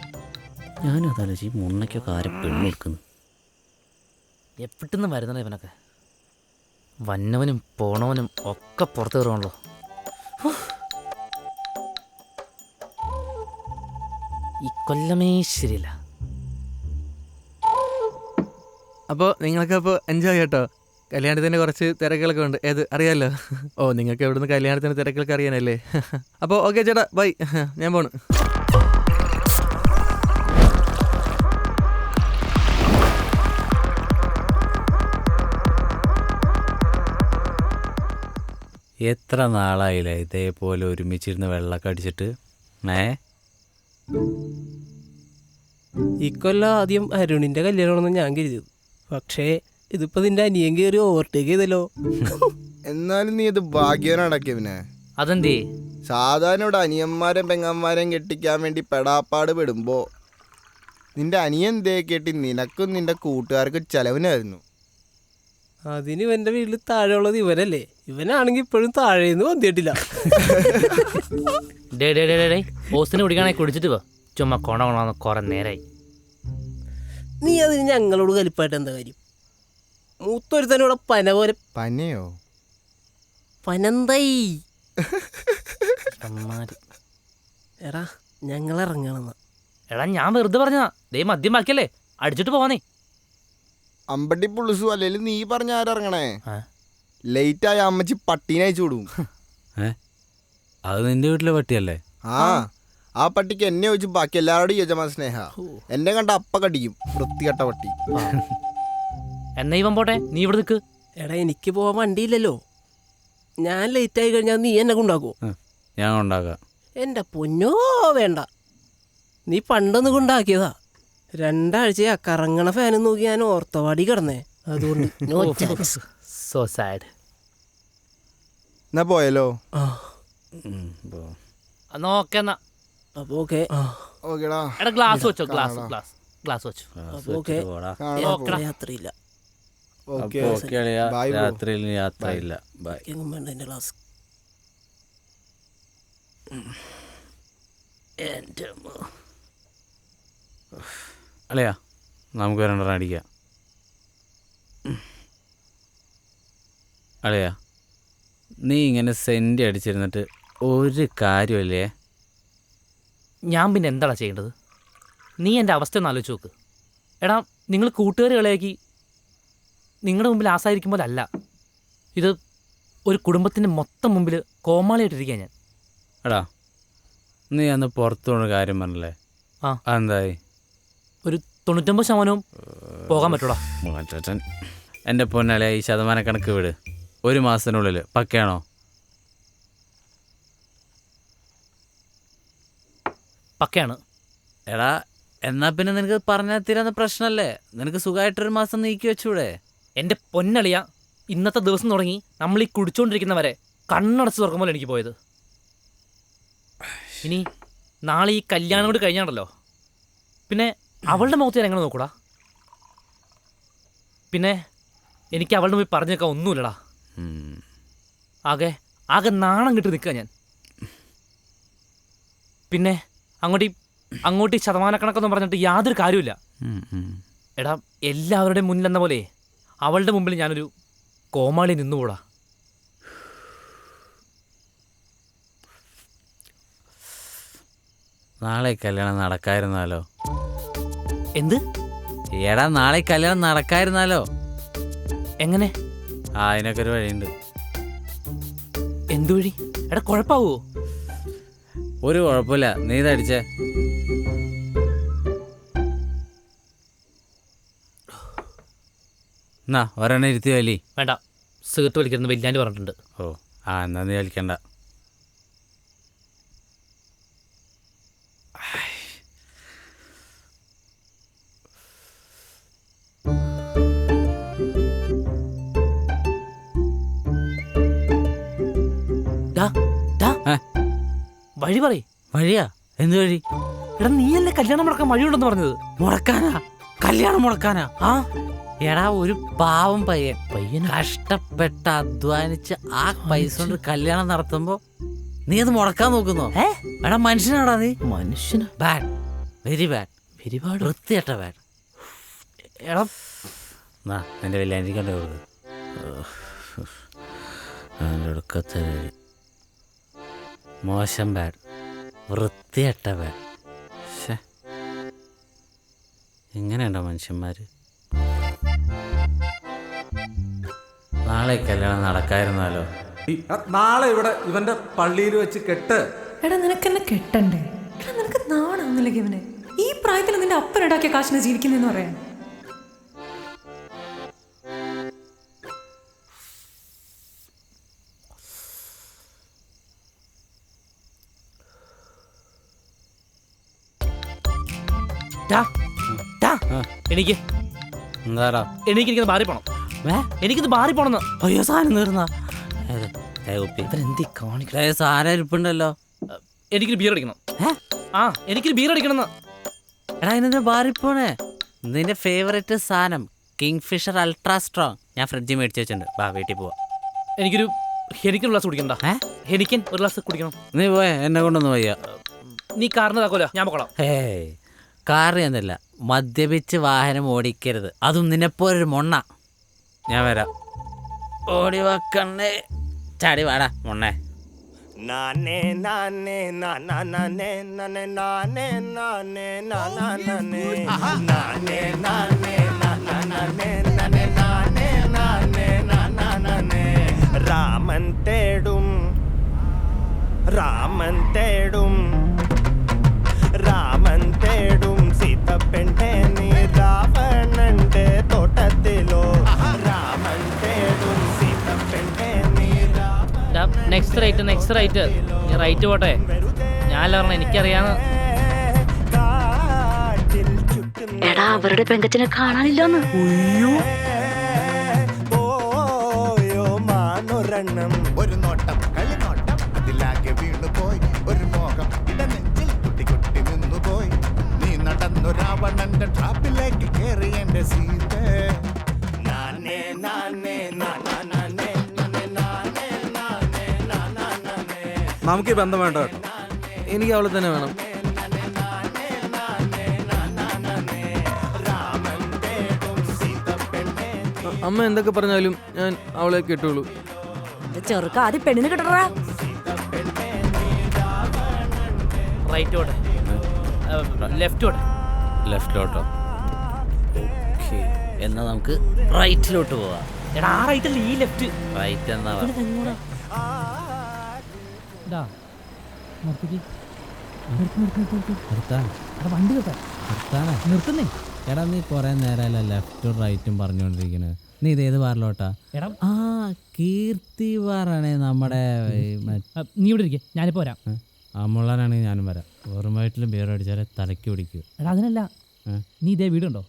ഞാനും അതാലോചിച്ച് ഈ മുന്നയ്ക്കൊക്കെ ആരെ പെണ്ണ് കൊടുക്കുന്നു. എവിടുന്ന് വരുന്നത് ഇവനൊക്കെ? വന്നവനും പോണവനും ഒക്കെ പുറത്തു കയറുവാണല്ലോ. ഈ കൊല്ലമേ ശരിയില്ല. അപ്പോൾ നിങ്ങൾക്ക് അപ്പോൾ എൻജോയ് കേട്ടോ. കല്യാണത്തിന് കുറച്ച് തിരക്കുകളൊക്കെ ഉണ്ട്. ഏത് അറിയാമല്ലോ. ഓ, നിങ്ങൾക്ക് എവിടുന്ന് കല്യാണത്തിന് തിരക്കുകളൊക്കെ അറിയാനല്ലേ. അപ്പോൾ ഓക്കെ ചേട്ടാ, ബൈ, ഞാൻ പോണു. എത്ര നാളായില്ലേ ഇതേപോലെ ഒരുമിച്ചിരുന്ന് വെള്ളമൊക്കെ അടിച്ചിട്ട്? ഇക്കൊല്ലം ആദ്യം അരുണിന്റെ കല്യാണമാണെന്ന് ഞാൻ കരുതിയത്. പക്ഷേ ഇതിപ്പോ നിന്റെ അനിയൻ കയറി ഓവർടേക്ക് ചെയ്തല്ലോ. എന്നാലും നീ ഇത് ഭാഗ്യവനടക്കിയവനെ. അതെന്തേ? സാധാരണ ഇവിടെ അനിയന്മാരെയും പെങ്ങന്മാരെയും കെട്ടിക്കാൻ വേണ്ടി പെടാപ്പാട് പെടുമ്പോ നിന്റെ അനിയൻ ദേ കെട്ടി നിനക്കും നിന്റെ കൂട്ടുകാർക്കും ചെലവിനായിരുന്നു. അതിന് ഇവന്റെ വീട്ടിൽ താഴെയുള്ളത് ഇവനല്ലേ. ഇവനാണെങ്കിൽ ഇപ്പോഴും താഴേന്ന് വന്നിട്ടില്ല. ഓസിന് കുടിക്കാനായി കുടിച്ചിട്ട് പോ. ചുമ്മാ കൊണ കൊണാന്ന് കുറെ നേരായി. നീ അതിന് ഞങ്ങളോട് കലിപ്പായിട്ട് എന്താ കാര്യം? മൂത്തൊരുത്തനൂടെ പന പോലെ പനയോ? പനന്തൈ. എടാ ഞങ്ങൾ ഇറങ്ങണമെന്ന്. എടാ ഞാൻ വെറുതെ പറഞ്ഞതാ. ദേ മദ്യം ബാക്കിയല്ലേ, അടിച്ചിട്ട് പോവാന്നേ. അമ്പട്ടി പുള്ളിസു അല്ലെങ്കിൽ നീ പറഞ്ഞ ആരിറങ്ങണേ? ആ? ലേറ്റായ അമ്മച്ചി പട്ടീനെ അയച്ചു വിടും. അത് നിന്റെ വീട്ടിലെ പട്ടിയല്ലേ? ആ പട്ടിക്ക് എന്നെ വെച്ച് ബാക്കി എല്ലാവരോടും യജമാ സ്നേഹ. എന്നെ കണ്ട അപ്പ കടിക്കും, വൃത്തികെട്ട പട്ടി. എന്നാ ഇവൻ പോട്ടെ, നീ ഇവിടെ നിൽക്ക്. എടാ എനിക്ക് പോവാൻ വണ്ടിയില്ലല്ലോ. ഞാൻ ലേറ്റായി കഴിഞ്ഞാൽ നീ എന്നെ കൊണ്ടാക്കുമോ? ഞാൻ കൊണ്ടാക്കാം. എൻ്റെ പൊന്നോ വേണ്ട. നീ പണ്ടൊന്ന് കൊണ്ടാക്കിയതാ. 2 ആഴ്ചയാ കറങ്ങണ ഫാനും നോക്കി ഞാൻ ഓർത്തവാടി കിടന്നേ. അതുകൊണ്ട് no chance. So sad. എന്നാ പോയല്ലോ. നോക്കെ എന്നാ. അപ്പൊ ഓക്കെ. ഓക്കെടാ. എടാ ഗ്ലാസ് വെച്ചോ, ഗ്ലാസ് വെച്ചോ. അപ്പൊ ഓക്കെ. യാത്രയില്ല. ഓക്കെ. Bye, bro. രാത്രിയിൽ യാത്രയില്ല. ബൈ. എങ്ങും വേണ്ട എൻ്റെ ക്ലാസ്. എൻ്റെ അല്ലയാ, നമുക്ക് 2 അടിക്കാം. അല്ലയാ, നീ ഇങ്ങനെ സെൻറ്റ് അടിച്ചിരുന്നിട്ട് ഒരു കാര്യമില്ലേ? ഞാൻ പിന്നെ എന്താടാ ചെയ്യേണ്ടത്? നീ എൻ്റെ അവസ്ഥ ഒന്ന് ആലോചിച്ച് നോക്ക്. എടാ നിങ്ങൾ കൂട്ടുകാർ കളിയാക്കി നിങ്ങളുടെ മുമ്പിൽ ആസായിരിക്കും പോലെ അല്ല ഇത്. ഒരു കുടുംബത്തിൻ്റെ മൊത്തം മുമ്പിൽ കോമാളിയായിട്ടിരിക്കുക ഞാൻ. എടാ നീ അന്ന് പുറത്തു പോണ കാര്യം പറഞ്ഞല്ലേ? ആ. അതെന്തായി? ഒരു 99% പോകാൻ പറ്റൂടാ. എൻ്റെ പൊന്നളിയ, ഈ ശതമാനക്കണക്ക് വിട്. 1 മാസത്തിനുള്ളിൽ പക്കയാണോ? പക്കയാണ്. എടാ എന്നാ പിന്നെ നിനക്ക് പറഞ്ഞാൽ തീരാന്ന പ്രശ്നമല്ലേ? നിനക്ക് സുഖമായിട്ടൊരു മാസം നീക്കി വെച്ചൂടെ? എൻ്റെ പൊന്നളിയ, ഇന്നത്തെ ദിവസം തുടങ്ങി നമ്മൾ ഈ കുടിച്ചുകൊണ്ടിരിക്കുന്നവരെ കണ്ണടച്ച് തുറക്കുമ്പോൾ എനിക്ക് പോയത്. ഇനി നാളെ ഈ കല്യാണം കൂടി കഴിഞ്ഞാണല്ലോ, പിന്നെ അവളുടെ മുഖത്ത് ഞാൻ എങ്ങനെ നോക്കൂടാ? പിന്നെ എനിക്ക് അവളുടെ പോയി പറഞ്ഞു നിൽക്കാൻ ഒന്നുമില്ലടാ. ആകെ നാണം കിട്ടി നിൽക്കുക ഞാൻ. പിന്നെ അങ്ങോട്ട് ഈ ശതമാനക്കണക്കൊന്നും പറഞ്ഞിട്ട് യാതൊരു കാര്യമില്ല. എടാ, എല്ലാവരുടെയും മുന്നിലെന്ന പോലെ അവളുടെ മുമ്പിൽ ഞാനൊരു കോമാളി നിന്നുകൂടാ. നാളെ കല്യാണം നടക്കായിരുന്നാലോ? എന്ത്? എടാ, നാളെ കല്യാണം നടക്കായിരുന്നാലോ? എങ്ങനെ? അതിനൊക്കെ ഒരു വഴിയുണ്ട്. എന്തു വഴി? എടാ, കുഴപ്പാവോ? ഒരു കുഴപ്പമില്ല, നീ ഇതടിച്ചേ. എന്നാ ഒരെണ്ണം ഇരുത്തി വലി. വേണ്ട, സിഗരറ്റ് വലിക്കരുന്ന് വലിയാൻ്റെ പറഞ്ഞിട്ടുണ്ട്. ഓ എന്നാ നീ വലിക്കണ്ട. വഴി പറ. വഴിയാ? എന്ത് വഴി? എടാ, നീയല്ലേ കല്യാണം മുടക്കാൻ വഴിയുണ്ടെന്ന് പറഞ്ഞത്? മുടക്കാനാ? കല്യാണം മുടക്കാനാ? എടാ, ഒരു പാവം പയ്യൻ കഷ്ടപ്പെട്ട് അധ്വാനിച്ച് ആ പൈസ കൊണ്ട് കല്യാണം നടത്തുമ്പോ നീ അത് മുടക്കാൻ നോക്കുന്നോ? എടാ, മനുഷ്യനാടാ നീ. മനുഷ്യന് bad, very bad, very bad, വൃത്തിയട്ട ബാഡ്. എടാ, നിന്റെ വലിയ കൊടുക്ക്. മോശം ബാഡ്, വൃത്തിയട്ട ബാഡ്. എങ്ങനെയുണ്ടോ മനുഷ്യന്മാര്? നാളെ കല്യാണം നടക്കായിരുന്നാലോ? നാളെ ഇവിടെ ഇവന്റെ പള്ളിയിൽ വെച്ച് കെട്ട്. എടാ, നിനക്കെന്നെ കെട്ടണ്ടേ? എടാ, നിനക്ക് നാണാവുന്നില്ല ഇവനെ? ഈ പ്രായത്തിൽ നിന്റെ അപ്പനുണ്ടാക്കിയ കാശിനെ ജീവിക്കുന്നെന്ന് പറയാൻ. എനിക്ക് എന്താടാ? എനിക്കിത് ബാറി പോണം. എനിക്കിത് ബാറി പോണെന്ന്. അയ്യോ, സാധനം തീർന്നാ? സാധനം ഇരിപ്പുണ്ടല്ലോ. എനിക്കൊരു ബീർ അടിക്കണം. എനിക്കൊരു ബീർ അടിക്കണമെന്ന്. എടാ, ഇതിന്റെ ബാറിപ്പോണേ. നിന്റെ ഫേവറേറ്റ് സാധനം കിങ് ഫിഷർ അൾട്രാ സ്ട്രോങ് ഞാൻ ഫ്രിഡ്ജിൽ മേടിച്ച് വെച്ചിട്ടുണ്ട്. ബാ, വീട്ടിൽ പോവാ. എനിക്കൊരു ഗ്ലാസ് കുടിക്കണ്ട. ഹെനിക്കൻ ഒരു ഗ്ലാസ് കുടിക്കണം. നീ പോയേ, എന്നെ കൊണ്ടൊന്നും വയ്യ. നീ കാറിന് താക്കോല, ഞാൻ പോകണം. കാറ് എന്നല്ല, മദ്യപിച്ച് വാഹനം ഓടിക്കരുത്, അതും നിന്നെപ്പോലൊരു മൊണ്ണ. ഞാൻ വരാം. ഓടി വെക്കണേ, ചാടി വാടാ മൊണ്ണേ. നാനേ നാനേ നാനാ നാനേ നാനേ നാനേ നാനേ നാനാ നാനേ നാനേ നാനേ നാനാ നാനേ നാനേ നാനേ നാനേ നാനാ നാനേ. രാമൻ തേടും രാമൻ തേടും രാമൻ തേടും സീതപ്പെണ്ണെ നീ രാവണന്റെ തോട്ടത്തിലോ. രാമൻ തേടും സീതപ്പെണ്ണെ നീ. നെക്സ്റ്റ് റൈറ്റ് നീ റൈറ്റ് പോട്ടെ. ഞാനല്ല പറഞ്ഞ, എനിക്കറിയാന്ന്. എടാ, അവരുടെ പെങ്കച്ചിനെ കാണാനില്ലെന്ന്. പോയോ മാനൊരെണ്ണം, ഒരു നോട്ടം കളിനോട്ടം അതിലാകെ വീണു പോയി. ഒരു മോഹം ഇടനെഞ്ചിൽ കുട്ടി കുട്ടി നിന്നു പോയി. നീ നടന്നു രാവണന്റെ ട്രാപ്പിലേക്ക് കയറി എന്റെ സീത. നാനേ നാനേ നാനാ നാനേ നാനേ നാനേ നാനേ നാനാ നാനേ. നമുക്ക് ഈ ബന്ധം വേണ്ട കേട്ടോ. എനിക്ക് അവളെ തന്നെ വേണം. അമ്മ എന്തൊക്കെ പറഞ്ഞാലും ഞാൻ അവളെ കെട്ടുള്ളൂ. ചെറുക്ക ആദ്യം പെണ്ണിന് കിട്ടറാ. റൈറ്റ് പോട്ടെ, ലെഫ്റ്റ് പോട്ടെ. ലെഫ്റ്റിലോട്ടോ? ഓക്കെ, എന്നാ നമുക്ക് റൈറ്റിലോട്ട് പോവാം. എടാ, ആ റൈറ്റ് അല്ല, ഈ ലെഫ്റ്റ്. റൈറ്റ് എന്നാ നിർത്തുന്നേ. എടാ, നീ കുറെ നേരമല്ല ലെഫ്റ്റും റൈറ്റും പറഞ്ഞുകൊണ്ടിരിക്കുന്നത്. നീ ഇതേത് ബാറിലോട്ടാ? കീർത്തി ബാറാണേ നമ്മുടെ. നീ ഇവിടെ ഇരിക്കേ, ഞാനിപ്പോ വരാം. അമ്മുള്ളനാണെങ്കിൽ ഞാനും വരാം. വെറും വയറ്റിൽ ബിയർ അടിച്ചാലേ തലയ്ക്ക് പിടിക്കൂ. എടാ, അതിനല്ല, നീ ഇതേ വീടുണ്ടോ?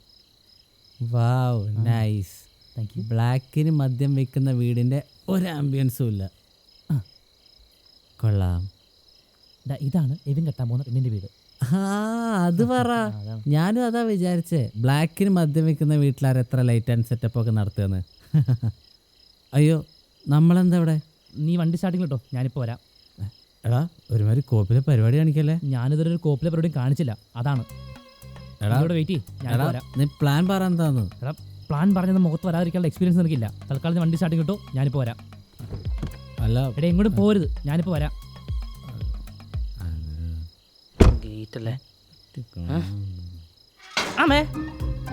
വാവ്, നൈസ്. ബ്ലാക്കിന് മദ്യം വെക്കുന്ന വീടിൻ്റെ ഒരു ആംബിയൻസും ഇല്ല. കൊള്ളാം. ഇതാണ് എവിൻ കെട്ടാൻ പോകുന്ന പെണ്ണിന്റെ വീട്. ആ അത് പറ. ഞാനും അതാ വിചാരിച്ചേ, ബ്ലാക്കിന് മദ്യം വെക്കുന്ന വീട്ടിലാർ എത്ര ലൈറ്റ് ആൻഡ് സെറ്റപ്പ് ഒക്കെ നടത്തുകയെന്ന്. അയ്യോ, നമ്മളെന്താ ഇവിടെ? നീ വണ്ടി സ്റ്റാർട്ടിങ് കേട്ടോ, ഞാനിപ്പോൾ വരാം. എടാ ഒരുമാതിരി കോപ്പിലെ പരിപാടി കാണിക്കല്ലേ. ഞാനിതൊരു ഒരു കോപ്പിലെ പരിപാടിയും കാണിച്ചില്ല, അതാണ്. എടാ ഇവിടെ വെയിറ്റ് ചെയ്യ്, ഞാൻ വരാം. നീ പ്ലാൻ പറ എന്താന്ന്. എടാ പ്ലാൻ പറഞ്ഞത് മുഖത്ത് വരാതിരിക്കാനുള്ള എക്സ്പീരിയൻസ് നിനക്കില്ല. തൽക്കാലം വണ്ടി സ്റ്റാർട്ടിങ് കിട്ടും, ഞാനിപ്പോൾ വരാം. അല്ല എടാ എങ്ങോട്ടും പോരുത്, ഞാനിപ്പോൾ വരാം. ഗേറ്റല്ലേ ആമേ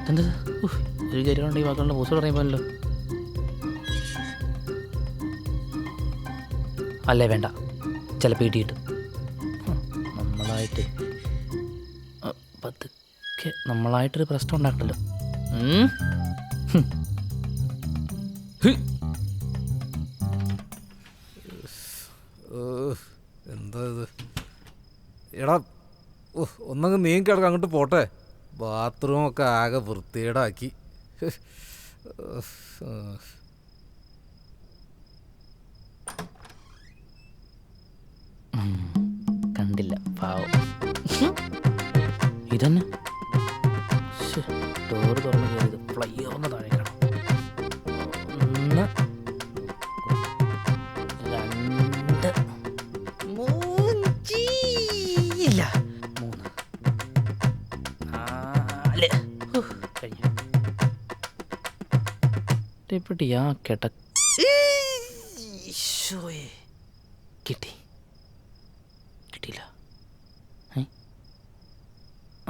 എന്താ ഒരു കാര്യം ഈ വാക്കുകളുടെ പോസ്റ്റ് പറയുമ്പോഴല്ലോ. അല്ലേ വേണ്ട, ചിലപ്പോൾ ഇടിയിട്ട് നമ്മളായിട്ടൊരു പ്രശ്നം ഉണ്ടാക്കണ്ടല്ലോ. എന്താ ഇത്? എടാ ഒന്നങ്ങ് നീങ്ങി കിടക്കാം, അങ്ങോട്ട് പോട്ടെ. ബാത്റൂമൊക്കെ ആകെ വൃത്തികേടാക്കി. കണ്ടില്ല പാവം. ഇതന്നെ ഡോറ് തുറന്ന് കയറിയത് ഫ്ലൈ ഓർന്ന് താഴേക്കണം. 1 2 3 4 കഴിഞ്ഞു. എവിടെയാ കിട്ടിയില്ല.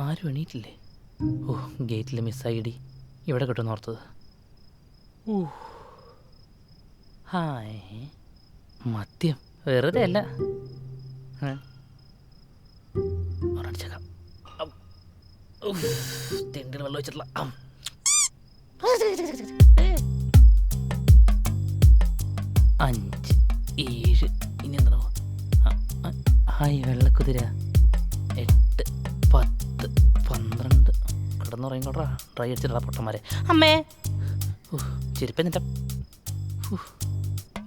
ആരും എണീറ്റില്ലേ? ഓ ഗേറ്റിൽ മിസ്സായിടി. ഇവിടെ കിട്ടുമെന്ന് ഓർത്തത്. ഹായ് മദ്യം വെറുതെ അല്ല. ഒരടിച്ചേക്കാം. തെണ്ടിന് വെള്ളം വെച്ചിട്ടില്ല. 5 7 ഇനി എന്താ? ഹായ് വെള്ളക്കുതിര. 8 10 12 കിടന്നുറങ്ങിക്കോട്രാ. ഡ്രൈ അടിച്ചിട്ടാ പൊട്ടന്മാരെ. അമ്മേ ചെരുപ്പെന്നിട്ട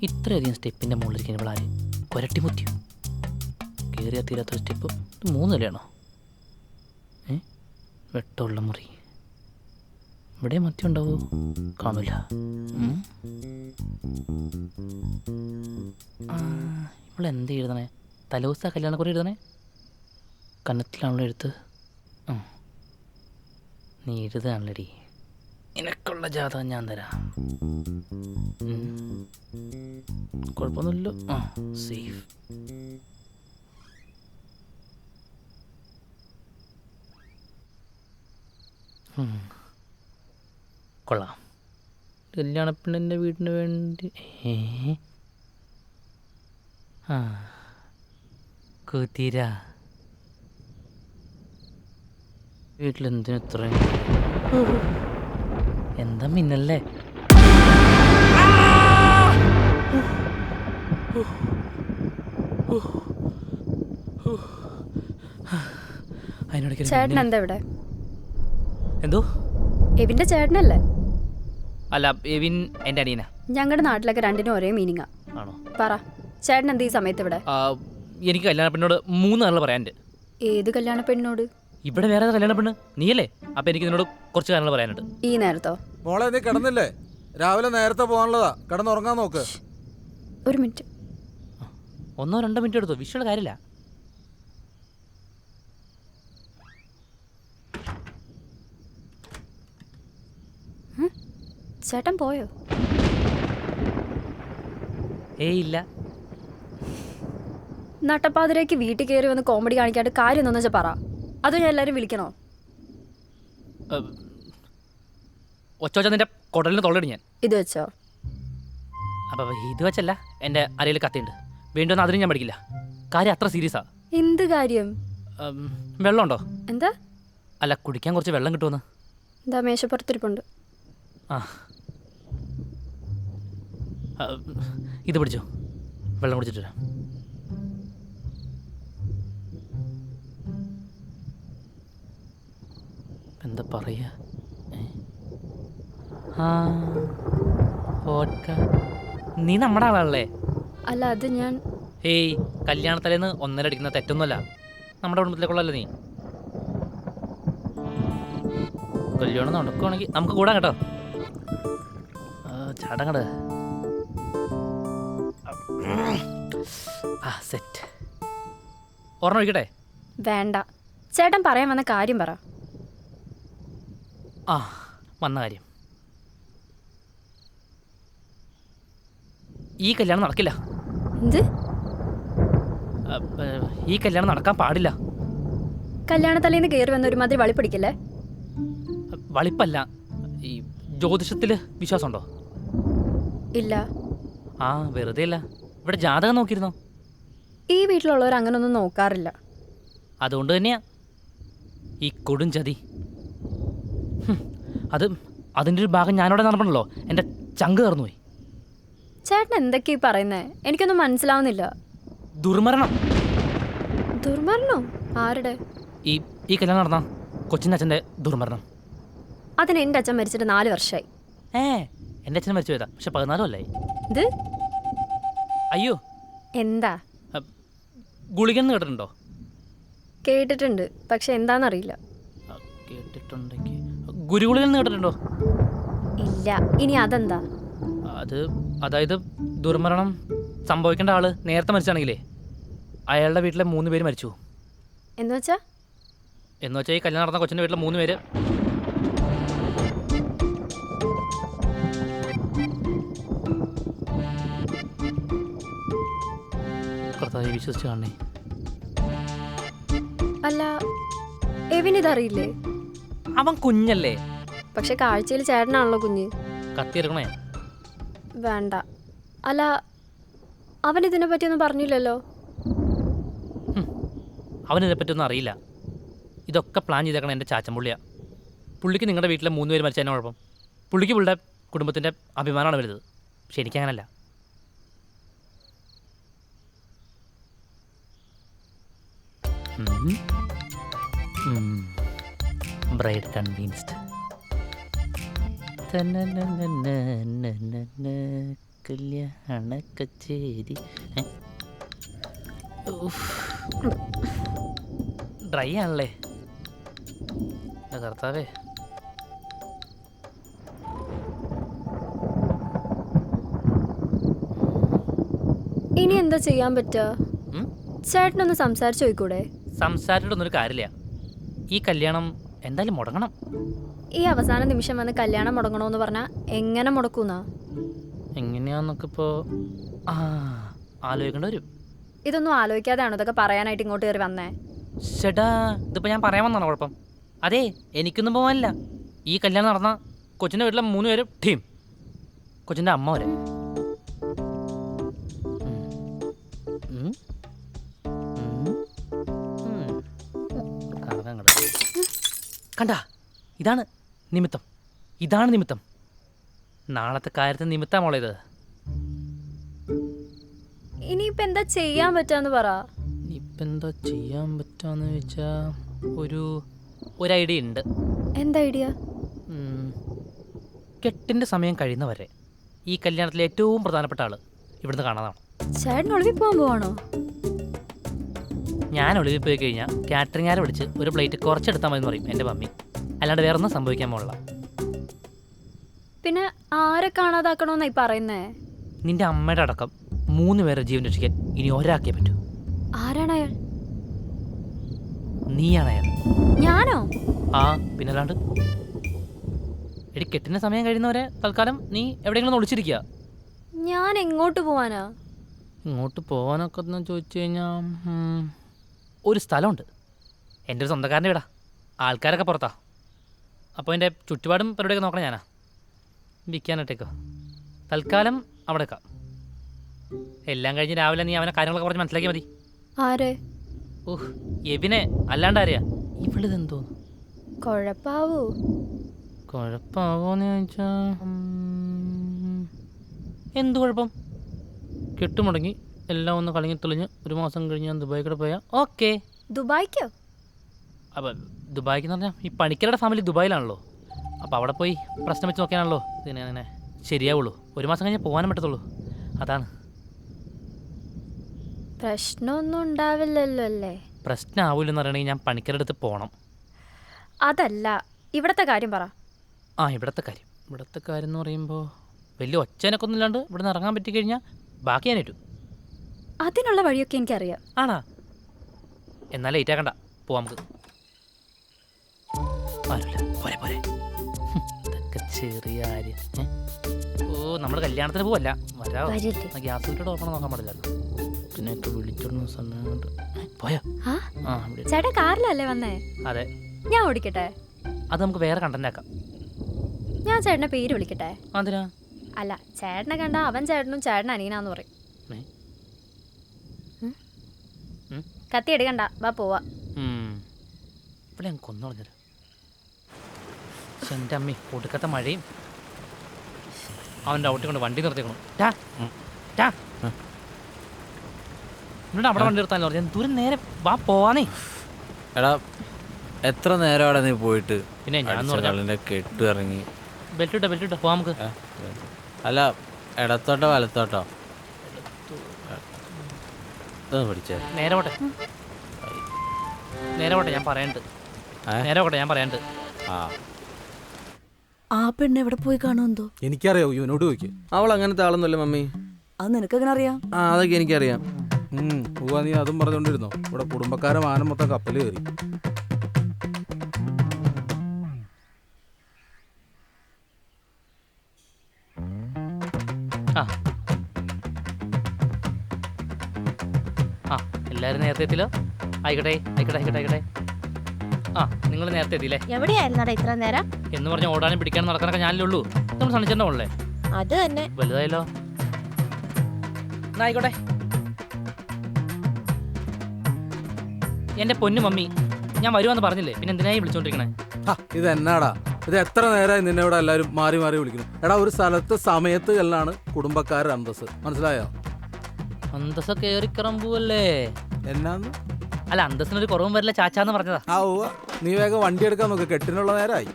ഇത്രയധികം സ്റ്റെപ്പിൻ്റെ മുകളിലിരിക്കുന്ന ഇവളാര് കൊരട്ടി മുത്തിയോ? കയറിയാ തീരാത്തൊരു സ്റ്റെപ്പ്. 3 നിലയാണോ? വെട്ടമുള്ള മുറി. ഇവിടെ മത്തി ഉണ്ടാവോ? കാണൂല. ഇവളെന്ത് എഴുതണേ? തലേദിവസം കല്യാണക്കുറി എഴുതണേ? കന്നത്തിലാണല്ലോ എഴുത്ത്. നീ എഴുതാണല്ലടി. നിനക്കുള്ള ജാതകം ഞാൻ തരാം. കുഴപ്പമൊന്നുമില്ലല്ലോ. സേഫ്. കൊള്ളാം. കല്യാണപ്പെണ്ണിൻ്റെ വീടിന് വേണ്ടി കുതിര. വീട്ടിലെന്തിനും ഇത്രയും എന്താ മിന്നല്ലേ? ചേട്ടൻ എന്താ ഇവിടെ? എന്തോ? എവിന്റെ ചേട്ടനല്ലേ? അല്ല, എവിൻ എൻ്റെ അനിയനാ. ഞങ്ങളുടെ നാട്ടിലൊക്കെ രണ്ടിനും ഒരേ മീനിങ്ങാ. ആണോ? പറ, ചേട്ടൻ എന്താ ഈ സമയത്ത് ഇവിടെ? എനിക്ക് കല്യാണപ്പെണ്ണോട് 3 കാര്യങ്ങൾ പറയാനുണ്ട്. ഏത് കല്യാണ പെണ്ണോട്? ഇവിടെ വേറെ കല്യാണപ്പെണ്ണ് നീയല്ലേ? അപ്പൊ എനിക്ക് നിന്നോട് കുറച്ച് കാര്യങ്ങൾ പറയാനുണ്ട്. ഈ നേരത്തോ? മോളെ നീ കിടന്നില്ലേ? രാവിലെ നേരത്തെ പോകാനുള്ളതാ. കിടന്നുറങ്ങാൻ നോക്ക്. 1 മിനിറ്റ്. 1 2 മിനിറ്റ് എടുത്തോ, വിഷയമുള്ള കാര്യമില്ല. ചേട്ടൻ പോയോ? ഇല്ല. നട്ടപ്പാതിരേക്ക് വീട്ടിൽ കയറി വന്ന് കോമഡി കാണിക്കാണ്ട് കാര്യം എന്താണെന്ന് വെച്ചാൽ പറ. അതോ ഞാൻ എല്ലാവരും വിളിക്കണോ? ഒച്ച നിന്റെ കുടലിന് തൊള്ളയിടും ഞാൻ. ഇത് വെച്ചോ? അപ്പൊ ഇത് വെച്ചല്ല, എൻ്റെ അരയിൽ കത്തിയുണ്ട്. വേണ്ടുവന്ന് അതിനും ഞാൻ പഠിക്കില്ല. കാര്യം അത്ര സീരിയസാ. എന്ത് കാര്യം? വെള്ളമുണ്ടോ? എന്താ? അല്ല, കുടിക്കാൻ കുറച്ച് വെള്ളം കിട്ടുമെന്ന്. എന്താ? മേശപ്പുറത്തിരിപ്പുണ്ട്. ഇത് പിടിച്ചോ, വെള്ളം കുടിച്ചിട്ട് വരാം. എന്താ പറയാ? വോഡ്ക. നീ നമ്മുടെ ആളാണല്ലേ? അല്ല അത് ഞാൻ ഏയ്, കല്യാണത്തലേന്ന് ഒന്നര അടിക്കുന്ന തെറ്റൊന്നുമല്ല. നമ്മുടെ കുടുംബത്തിലേക്കുള്ളല്ലോ നീ. കല്യാണം നടക്കുവാണെങ്കിൽ നമുക്ക് കൂടാം കേട്ടോ. ചടങ്ങട് സെറ്റ്. ഓർമ്മ ഒഴിക്കട്ടെ? വേണ്ട. ചേട്ടൻ പറയാൻ വന്ന കാര്യം പറ. ആ, വന്ന കാര്യം. ഈ കല്യാണം നടക്കില്ല. എന്ത്? ഈ കല്യാണം നടക്കാൻ പാടില്ല. കല്യാണത്തലേന്ന് കയറി വന്ന ഒരുമാതിരി വളിപ്പിടിക്കല്ലേ? വളിപ്പല്ല, ഈ ജ്യോതിഷത്തിൽ വിശ്വാസമുണ്ടോ? ഇല്ല. ആ, വെറുതെ ഇല്ല. ഇവിടെ ജാതകം നോക്കിയിരുന്നോ? ഈ വീട്ടിലുള്ളവർ അങ്ങനൊന്നും നോക്കാറില്ല. അതുകൊണ്ട് തന്നെയാ ഈ കൊടും ചതി. അതിൻ്റെ ഒരു ഭാഗം ഞാനവിടെ നടപ്പണല്ലോ. എൻ്റെ ചങ്ക് കയറുന്നുപോയി. ചേട്ടൻ എന്തൊക്കെയാ പറയുന്നേ? എനിക്കൊന്നും മനസ്സിലാവുന്നില്ല. ദുർമരണം. ദുർമരണോ? ആരുടെ? ഈ കല്യാണം നടന്ന കൊച്ചിൻ്റെ അച്ഛൻ്റെ ദുർമരണം. അതിന് എൻ്റെ അച്ഛൻ മരിച്ചിട്ട് 4 വർഷമായി. എൻ്റെ അച്ഛൻ മരിച്ചു പോയതാ, പക്ഷെ 14 കൊല്ലായി. ഇത് അയ്യോ. എന്താ? ഗുളികന്ന് കേട്ടിട്ടുണ്ടോ? കേട്ടിട്ടുണ്ട്, പക്ഷെ എന്താണെന്നറിയില്ല. കേട്ടിട്ടുണ്ടെങ്കിൽ ഗുരുഗുളികന്ന് കേട്ടിട്ടുണ്ടോ? ഇല്ല. ഇനി അതെന്താ? അതായത് ദുർമരണം സംഭവിക്കേണ്ട ആള് നേരത്തെ മരിച്ചാണെങ്കിലേ അയാളുടെ വീട്ടിലെ 3 പേര് മരിച്ചു. എന്നുവെച്ചാ ഈ കല്യാണം നടന്ന കൊച്ചിൻ്റെ വീട്ടിലെ 3 പേര് കർത്താവെ വിശ്വസിച്ച് കാണണേ. അല്ല, എവിനിതറിയില്ലേ? അവൻ കുഞ്ഞല്ലേ? പക്ഷെ കാഴ്ചയിൽ ചേട്ടനാണല്ലോ കുഞ്ഞ്. കത്തിയെടുക്കണേ? വേണ്ട. അല്ല, അവൻ ഇതിനെ പറ്റിയൊന്നും പറഞ്ഞില്ലല്ലോ. അവനിതിനെപ്പറ്റിയൊന്നും അറിയില്ല. ഇതൊക്കെ പ്ലാൻ ചെയ്തേക്കണം എൻ്റെ ചാച്ചമ്പുള്ളിയാ. പുള്ളിക്ക് നിങ്ങളുടെ വീട്ടിലെ 3 പേര് മരിച്ചതിന് കുഴപ്പം. പുള്ളിക്ക് പുള്ളിയുടെ കുടുംബത്തിൻ്റെ അഭിമാനമാണ് വലുത്. പക്ഷെ എനിക്കങ്ങനല്ല. Bride convinced. കല്യാണ കച്ചേരി. ഡ്രൈ ആണല്ലേ കർത്താവേ. ഇനി എന്താ ചെയ്യാൻ പറ്റുക? ചേട്ടനൊന്ന് സംസാരിച്ചു നോക്കൂടെ? സംസാരിച്ചിട്ടൊന്നൊരു കാര്യമില്ല. ഈ കല്യാണം എന്തായാലും മുടങ്ങണം. ഈ അവസാന നിമിഷം വന്ന് കല്യാണം മുടങ്ങണമെന്ന് പറഞ്ഞാൽ എങ്ങനെ മുടക്കൂന്നാ? എങ്ങനെയാന്നൊക്കെ ഇപ്പോൾ ആലോചിക്കേണ്ടി വരും. ഇതൊന്നും ആലോചിക്കാതെയാണോ ഇതൊക്കെ പറയാനായിട്ട് ഇങ്ങോട്ട് കയറി വന്നേ? ചേട്ടാ, ഇതിപ്പോൾ ഞാൻ പറയാൻ വന്നാണോ കുഴപ്പം? അതെ, എനിക്കൊന്നും പോകാനില്ല. ഈ കല്യാണം നടന്ന കൊച്ചിൻ്റെ വീട്ടിലെ 3 പേരും ടീം, കൊച്ചിൻ്റെ അമ്മ വരെ. കണ്ട, ഇതാണ് നിമിത്തം. നാളത്തെ കാര്യത്തിന് നിമിത്തം മോളെ ഇത്. ഇനിയിപ്പോ എന്താ ചെയ്യാൻ പറ്റാന്ന് പറ. ഇപ്പം എന്താ ചെയ്യാൻ പറ്റാന്ന് വെച്ചാ ഒരു ഐഡിയ ഉണ്ട്. എന്താ ഐഡിയ? കെട്ടിൻ്റെ സമയം കഴിയുന്നവരെ ഈ കല്യാണത്തിലെ ഏറ്റവും പ്രധാനപ്പെട്ട ആള് ഇവിടുന്ന് കാണാനാണ്. ചേട്ടൻ ഒളിവിൽ പോകാൻ പോവാണോ? ഞാൻ ഒളിവിൽ പോയി കഴിഞ്ഞാൽ കാറ്ററിംഗുകാരെ വിളിച്ച് ഒരു പ്ലേറ്റ് കുറച്ചെടുത്താൽ മതി എന്ന് പറയും എൻ്റെ മമ്മി. അല്ലാണ്ട് വേറെ ഒന്നും സംഭവിക്കാൻ പോലുള്ള. പിന്നെ ആരെ കാണാതാക്കണോന്നായി പറയുന്നേ? നിന്റെ അമ്മയുടെ അടക്കം 3 പേരെ ജീവൻ രക്ഷിക്കാൻ ഇനി ഒരാക്കേ പറ്റൂ. ആരാണ് അയാൾ? നീയാണ് അയാൾ. ഞാനോ? പിന്നല്ലാണ്ട്. എടി, കെട്ടിൻ്റെ സമയം കഴിയുന്നവരെ തൽക്കാലം നീ എവിടെയെങ്കിലും ഒളിച്ചിരിക്കുക. ഞാൻ എങ്ങോട്ട് പോവാനാ? ഇങ്ങോട്ട് പോകാനൊക്കെ എന്ന് ചോദിച്ചു കഴിഞ്ഞാൽ ഒരു സ്ഥലമുണ്ട്. എൻ്റെ ഒരു സ്വന്തക്കാരൻ്റെ വീടാ. ആൾക്കാരൊക്കെ പുറത്താ. അപ്പോൾ എൻ്റെ ചുറ്റുപാടും പരിപാടിയൊക്കെ നോക്കണം ഞാനാ. വിൽക്കാനായിട്ടേക്കോ തൽക്കാലം അവിടേക്കാ. എല്ലാം കഴിഞ്ഞ് രാവിലെ നീ അവനെ കാര്യങ്ങളൊക്കെ പറഞ്ഞ് മനസ്സിലാക്കിയാൽ മതി. ആരെ? എബിനെ, അല്ലാണ്ട് ആരെയാ? ഇവളിതെന്തോന്നു കുഴപ്പമാവോന്ന് ചോദിച്ചാ എന്ത് കുഴപ്പം? കെട്ടുമുടങ്ങി എല്ലാം ഒന്ന് കളങ്ങി തെളിഞ്ഞ് 1 മാസം കഴിഞ്ഞ് ഞാൻ ദുബായി കൂടെ പോയാൽ ഓക്കെ. ദുബായിക്കോ? അപ്പം ദുബായിക്ക് എന്ന് പറഞ്ഞാൽ ഈ പണിക്കരുടെ ഫാമിലി ദുബായിലാണല്ലോ. അപ്പോൾ അവിടെ പോയി പ്രശ്നം വെച്ച് നോക്കിയാണല്ലോ ഇതിനെ അങ്ങനെ ശരിയാവുള്ളൂ. 1 മാസം കഴിഞ്ഞ് പോകാനും പറ്റത്തുള്ളൂ. അതാണ് പ്രശ്നമൊന്നും ഉണ്ടാവില്ലല്ലോ അല്ലേ? പ്രശ്നമാവില്ലെന്ന് പറയണമെങ്കിൽ ഞാൻ പണിക്കരുടെ അടുത്ത് പോകണം. അതല്ല, ഇവിടത്തെ കാര്യം പറ. ഇവിടുത്തെ കാര്യം എന്ന് പറയുമ്പോൾ വലിയ ഒച്ചനൊക്കെ ഒന്നും ഇല്ലാണ്ട് ഇവിടെ നിന്ന് ഇറങ്ങാൻ പറ്റിക്കഴിഞ്ഞാൽ ബാക്കി ഞാൻ ഏറ്റു. അതിനുള്ള വഴിയൊക്കെ എനിക്കറിയാം. ആണാ? എന്നാൽ ലേറ്റ് ആക്കണ്ട, പോവാം നമുക്ക്. പോരെ പോരെ, ഇതൊക്കെ ചെറിയ കാര്യം. നമ്മുടെ കല്യാണത്തിന് പോവല്ല, വരാ. ഗ്യാസ് വീട്ടിൽ ഓപ്പൺ നോക്കാൻ പാടില്ല. ഇതിനൊക്കെ വിളിച്ചോണ്ട് സമയമുണ്ട്. പോയോ? ചേട്ടാ കാറിലല്ലേ വന്നേ? അതെ. ഞാൻ ഓടിക്കട്ടെ? അത് നമുക്ക് വേറെ കണ്ടന്റ് ആക്കാം. ഞാൻ ചേട്ടനെ പേര് വിളിക്കട്ടെ? അതിനാ? അല്ല, ചേട്ടനെ കണ്ട അവൻ ചേട്ടനും ചേട്ടൻ അനിയനാന്ന് പറയും. കത്തി എടുക്കണ്ട, വാ പോവാ. ഇവിടെ ഞാൻ കൊന്നോളഞ്ഞത്. എൻ്റെ അമ്മി ഒടുക്കത്തെ മഴയും അവൻ്റെ ഔട്ടി കൊണ്ട് വണ്ടി നിർത്തിക്കണം. ഇവിടെ അവിടെ വണ്ടി നിർത്താനല്ലോ പറഞ്ഞു. ദൂരം നേരെ വാ പോവാന്നേ. എടാ എത്ര നേരം അവിടെ നീ പോയിട്ട്? പിന്നെ ഞാൻ കെട്ടു ഇറങ്ങി. ബെൽറ്റ് ഇട്ടോ പോവാം നമുക്ക്. അല്ല ഇടത്തോട്ടോ വലത്തോട്ടോ? പഠിച്ചേ. നേരെ പോട്ടെ, ഞാൻ പറയാനുണ്ട്. ആ പെണ്ണ് എവിടെ പോയി കാണുമെന്തോ? എനിക്കറിയാവൂ, ഇവനോട് ചോദിക്കും. അവൾ അങ്ങനത്തെ ആളൊന്നുമല്ല മമ്മി. അത് നിനക്കെങ്ങനെ അറിയാം? അതൊക്കെ എനിക്കറിയാം. നീ അതും പറഞ്ഞോണ്ടിരുന്നോ? ഇവിടെ കുടുംബക്കാരെ മാനം മൊത്തം കപ്പൽ കയറി. എല്ലാവരും നേരത്തെ എത്തില്ലോ? ആയിക്കോട്ടെ. നിങ്ങൾ നേരത്തെ എത്തിയില്ലേ? എവിടെയായിരുന്നടാ ഇത്ര നേരം? എന്ന് പറഞ്ഞ ഓടാനും പിടിക്കാനും നടക്കാനൊക്കെ ഞാനല്ലേ ഉള്ളൂ. നമ്മൾ സണിച്ചേണ്ട ഉള്ളേ. അത് തന്നെ വലുതായല്ലോ. ആയിക്കോട്ടെ. എന്റെ പൊന്നു മമ്മി, ഞാൻ വരുവാന്ന് പറഞ്ഞില്ലേ, പിന്നെ എന്തിനായി വിളിച്ചോണ്ടിരിക്കണേ? ഇത് എന്നാടാ ഇത്? എത്ര നേരമായി നിന്നെ ഇവിടെ എല്ലാവരും മാറി മാറി വിളിക്കുന്നു? എടാ, ഒരു സ്ഥലത്ത് സമയത്ത് എല്ലാം കുടുംബക്കാരുടെ അന്തസ്, മനസ്സിലായോ? അന്തസ് കയറിക്കറം പോവല്ലേ? എന്നാന്ന്? അല്ല, അന്തസ്സിനൊരു കുറവും വരില്ല ചാച്ചാന്ന് പറഞ്ഞതാ. നീ വേഗം വണ്ടി എടുക്കാൻ നോക്ക്, കെട്ടിനുള്ള നേരമായി.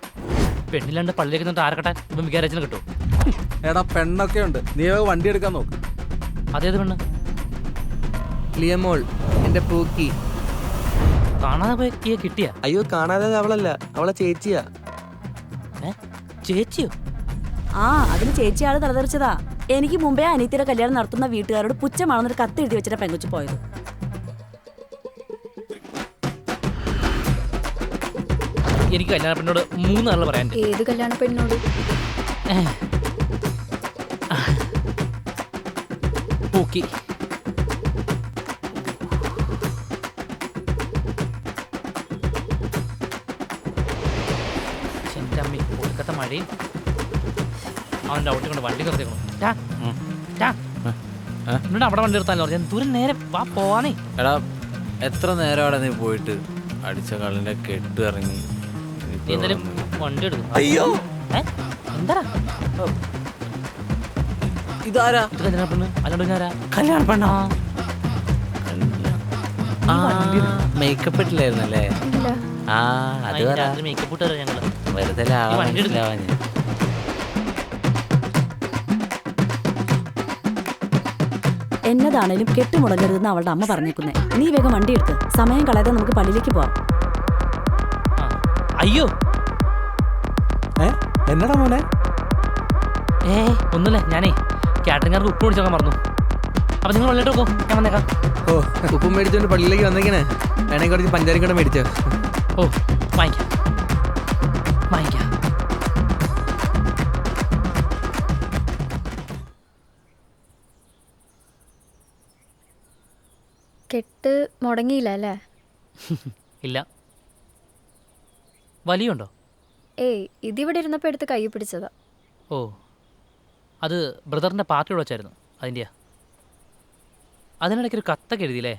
പെണ്ണില്ലാണ്ട് പള്ളിയിലേക്ക് നിന്നിട്ട് ആരക്കട്ടെ ഇപ്പം വികാരച്ചന് കിട്ടും. എടാ, പെണ്ണൊക്കെ ഉണ്ട്, നീ വേഗം വണ്ടി എടുക്കാൻ നോക്ക്. അതേത് പെണ്ണ്? ലിയമോൾ, എന്റെ പൂക്കി. കാണാതെ പോയി കിട്ടിയാ? അയ്യോ, കാണാതെ അവളല്ല, അവളെ ചേച്ചിയാ. ചേച്ചിയോ? അതിന് ചേച്ചി ആള് തലതെറിച്ചതാ. എനിക്ക് മുമ്പേ അനിയത്തിയുടെ കല്യാണം നടത്തുന്ന വീട്ടുകാരോട് പുച്ഛമാണെന്നൊരു കത്ത് എഴുതി വെച്ചിട്ട് പെങ്കുച്ചു പോയത്. എനിക്ക് കല്യാണ പെണ്ണോട് 3 നാൾ പറയാൻ. ഏത് കല്യാണ പെണ്ണോട്? പൂക്കി. എൻ്റെ അമ്മി ഒടുക്കത്തെ മഴയും അവൻ്റെ ഔട്ടി കൊണ്ട് വണ്ടി നിർത്തിക്കണം. ഇവിടെ അവിടെ വണ്ടി നിർത്താനല്ലോ പറഞ്ഞു. ദൂരം നേരെ വാ പോവാനേ. എടാ എത്ര നേരം അവിടെ നീ പോയിട്ട്? അടിച്ച കള്ളിന്റെ കെട്ട് ഇറങ്ങി. എന്തായാലും വണ്ടി എടുക്കും. അയ്യോ, എന്താ ഇതാരാ? ഇത് കല്യാണ പെണ്ണ് അല്ലാണ്ട് ഞാനാ? കല്യാണ പെണ്ണാ? മേക്കപ്പ് ഇട്ടില്ലായിരുന്നല്ലേ? അത് രാത്രി മേക്കപ്പ് ഇട്ട് തരാം ഞങ്ങള്. വെറുതെ വണ്ടി എടുക്കാം. എന്നതാണേലും കെട്ടുമുടങ്ങരുതെന്ന് അവളുടെ അമ്മ പറഞ്ഞേക്കുന്നേ. നീ വേഗം വണ്ടി എടുത്ത് സമയം കളയാതെ നമുക്ക് പള്ളിയിലേക്ക് പോവാം. അയ്യോ, എന്നടാ മോനെ? ഒന്നുമില്ല, ഞാനേ കാറ്ററിംഗാർക്ക് ഉപ്പ് മേടിച്ചോക്കാൻ മറന്നു. അപ്പൊ നിങ്ങൾ വെള്ളിട്ട് നോക്കൂ, ഞാൻ വന്നേക്കാം. ഉപ്പും മേടിച്ചോണ്ട് പള്ളിയിലേക്ക് വന്നേക്കണേ. വേണമെങ്കിൽ കുറച്ച് പഞ്ചാരി കൂടെ മേടിച്ചോ. വാങ്ങിക്കാം. കെട്ട് മുടങ്ങിയില്ല അല്ലേ? ഇല്ല. വലിയുണ്ടോ? ഏയ്, ഇതിവിടെ ഇരുന്നപ്പോൾ എടുത്ത് കൈ പിടിച്ചതാ. അത് ബ്രദറിൻ്റെ പാർട്ടിയോട് വെച്ചായിരുന്നു, അതിൻ്റെയാ. അതിനിടയ്ക്കൊരു കത്തൊക്കെ എഴുതിയില്ലേ?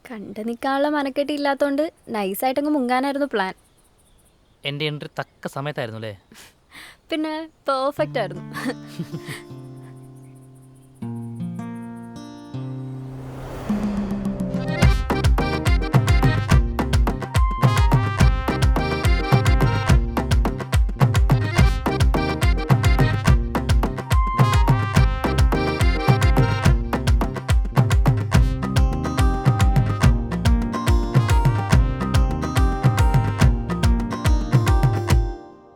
കണ്ടു നിൽക്കാനുള്ള മനക്കെട്ടി ഇല്ലാത്തതുകൊണ്ട് നൈസായിട്ടങ്ങ് മുങ്ങാനായിരുന്നു പ്ലാൻ. എൻ്റെ എൻട്രി തക്ക സമയത്തായിരുന്നു അല്ലേ? പിന്നെ പെർഫെക്റ്റ് ആയിരുന്നു.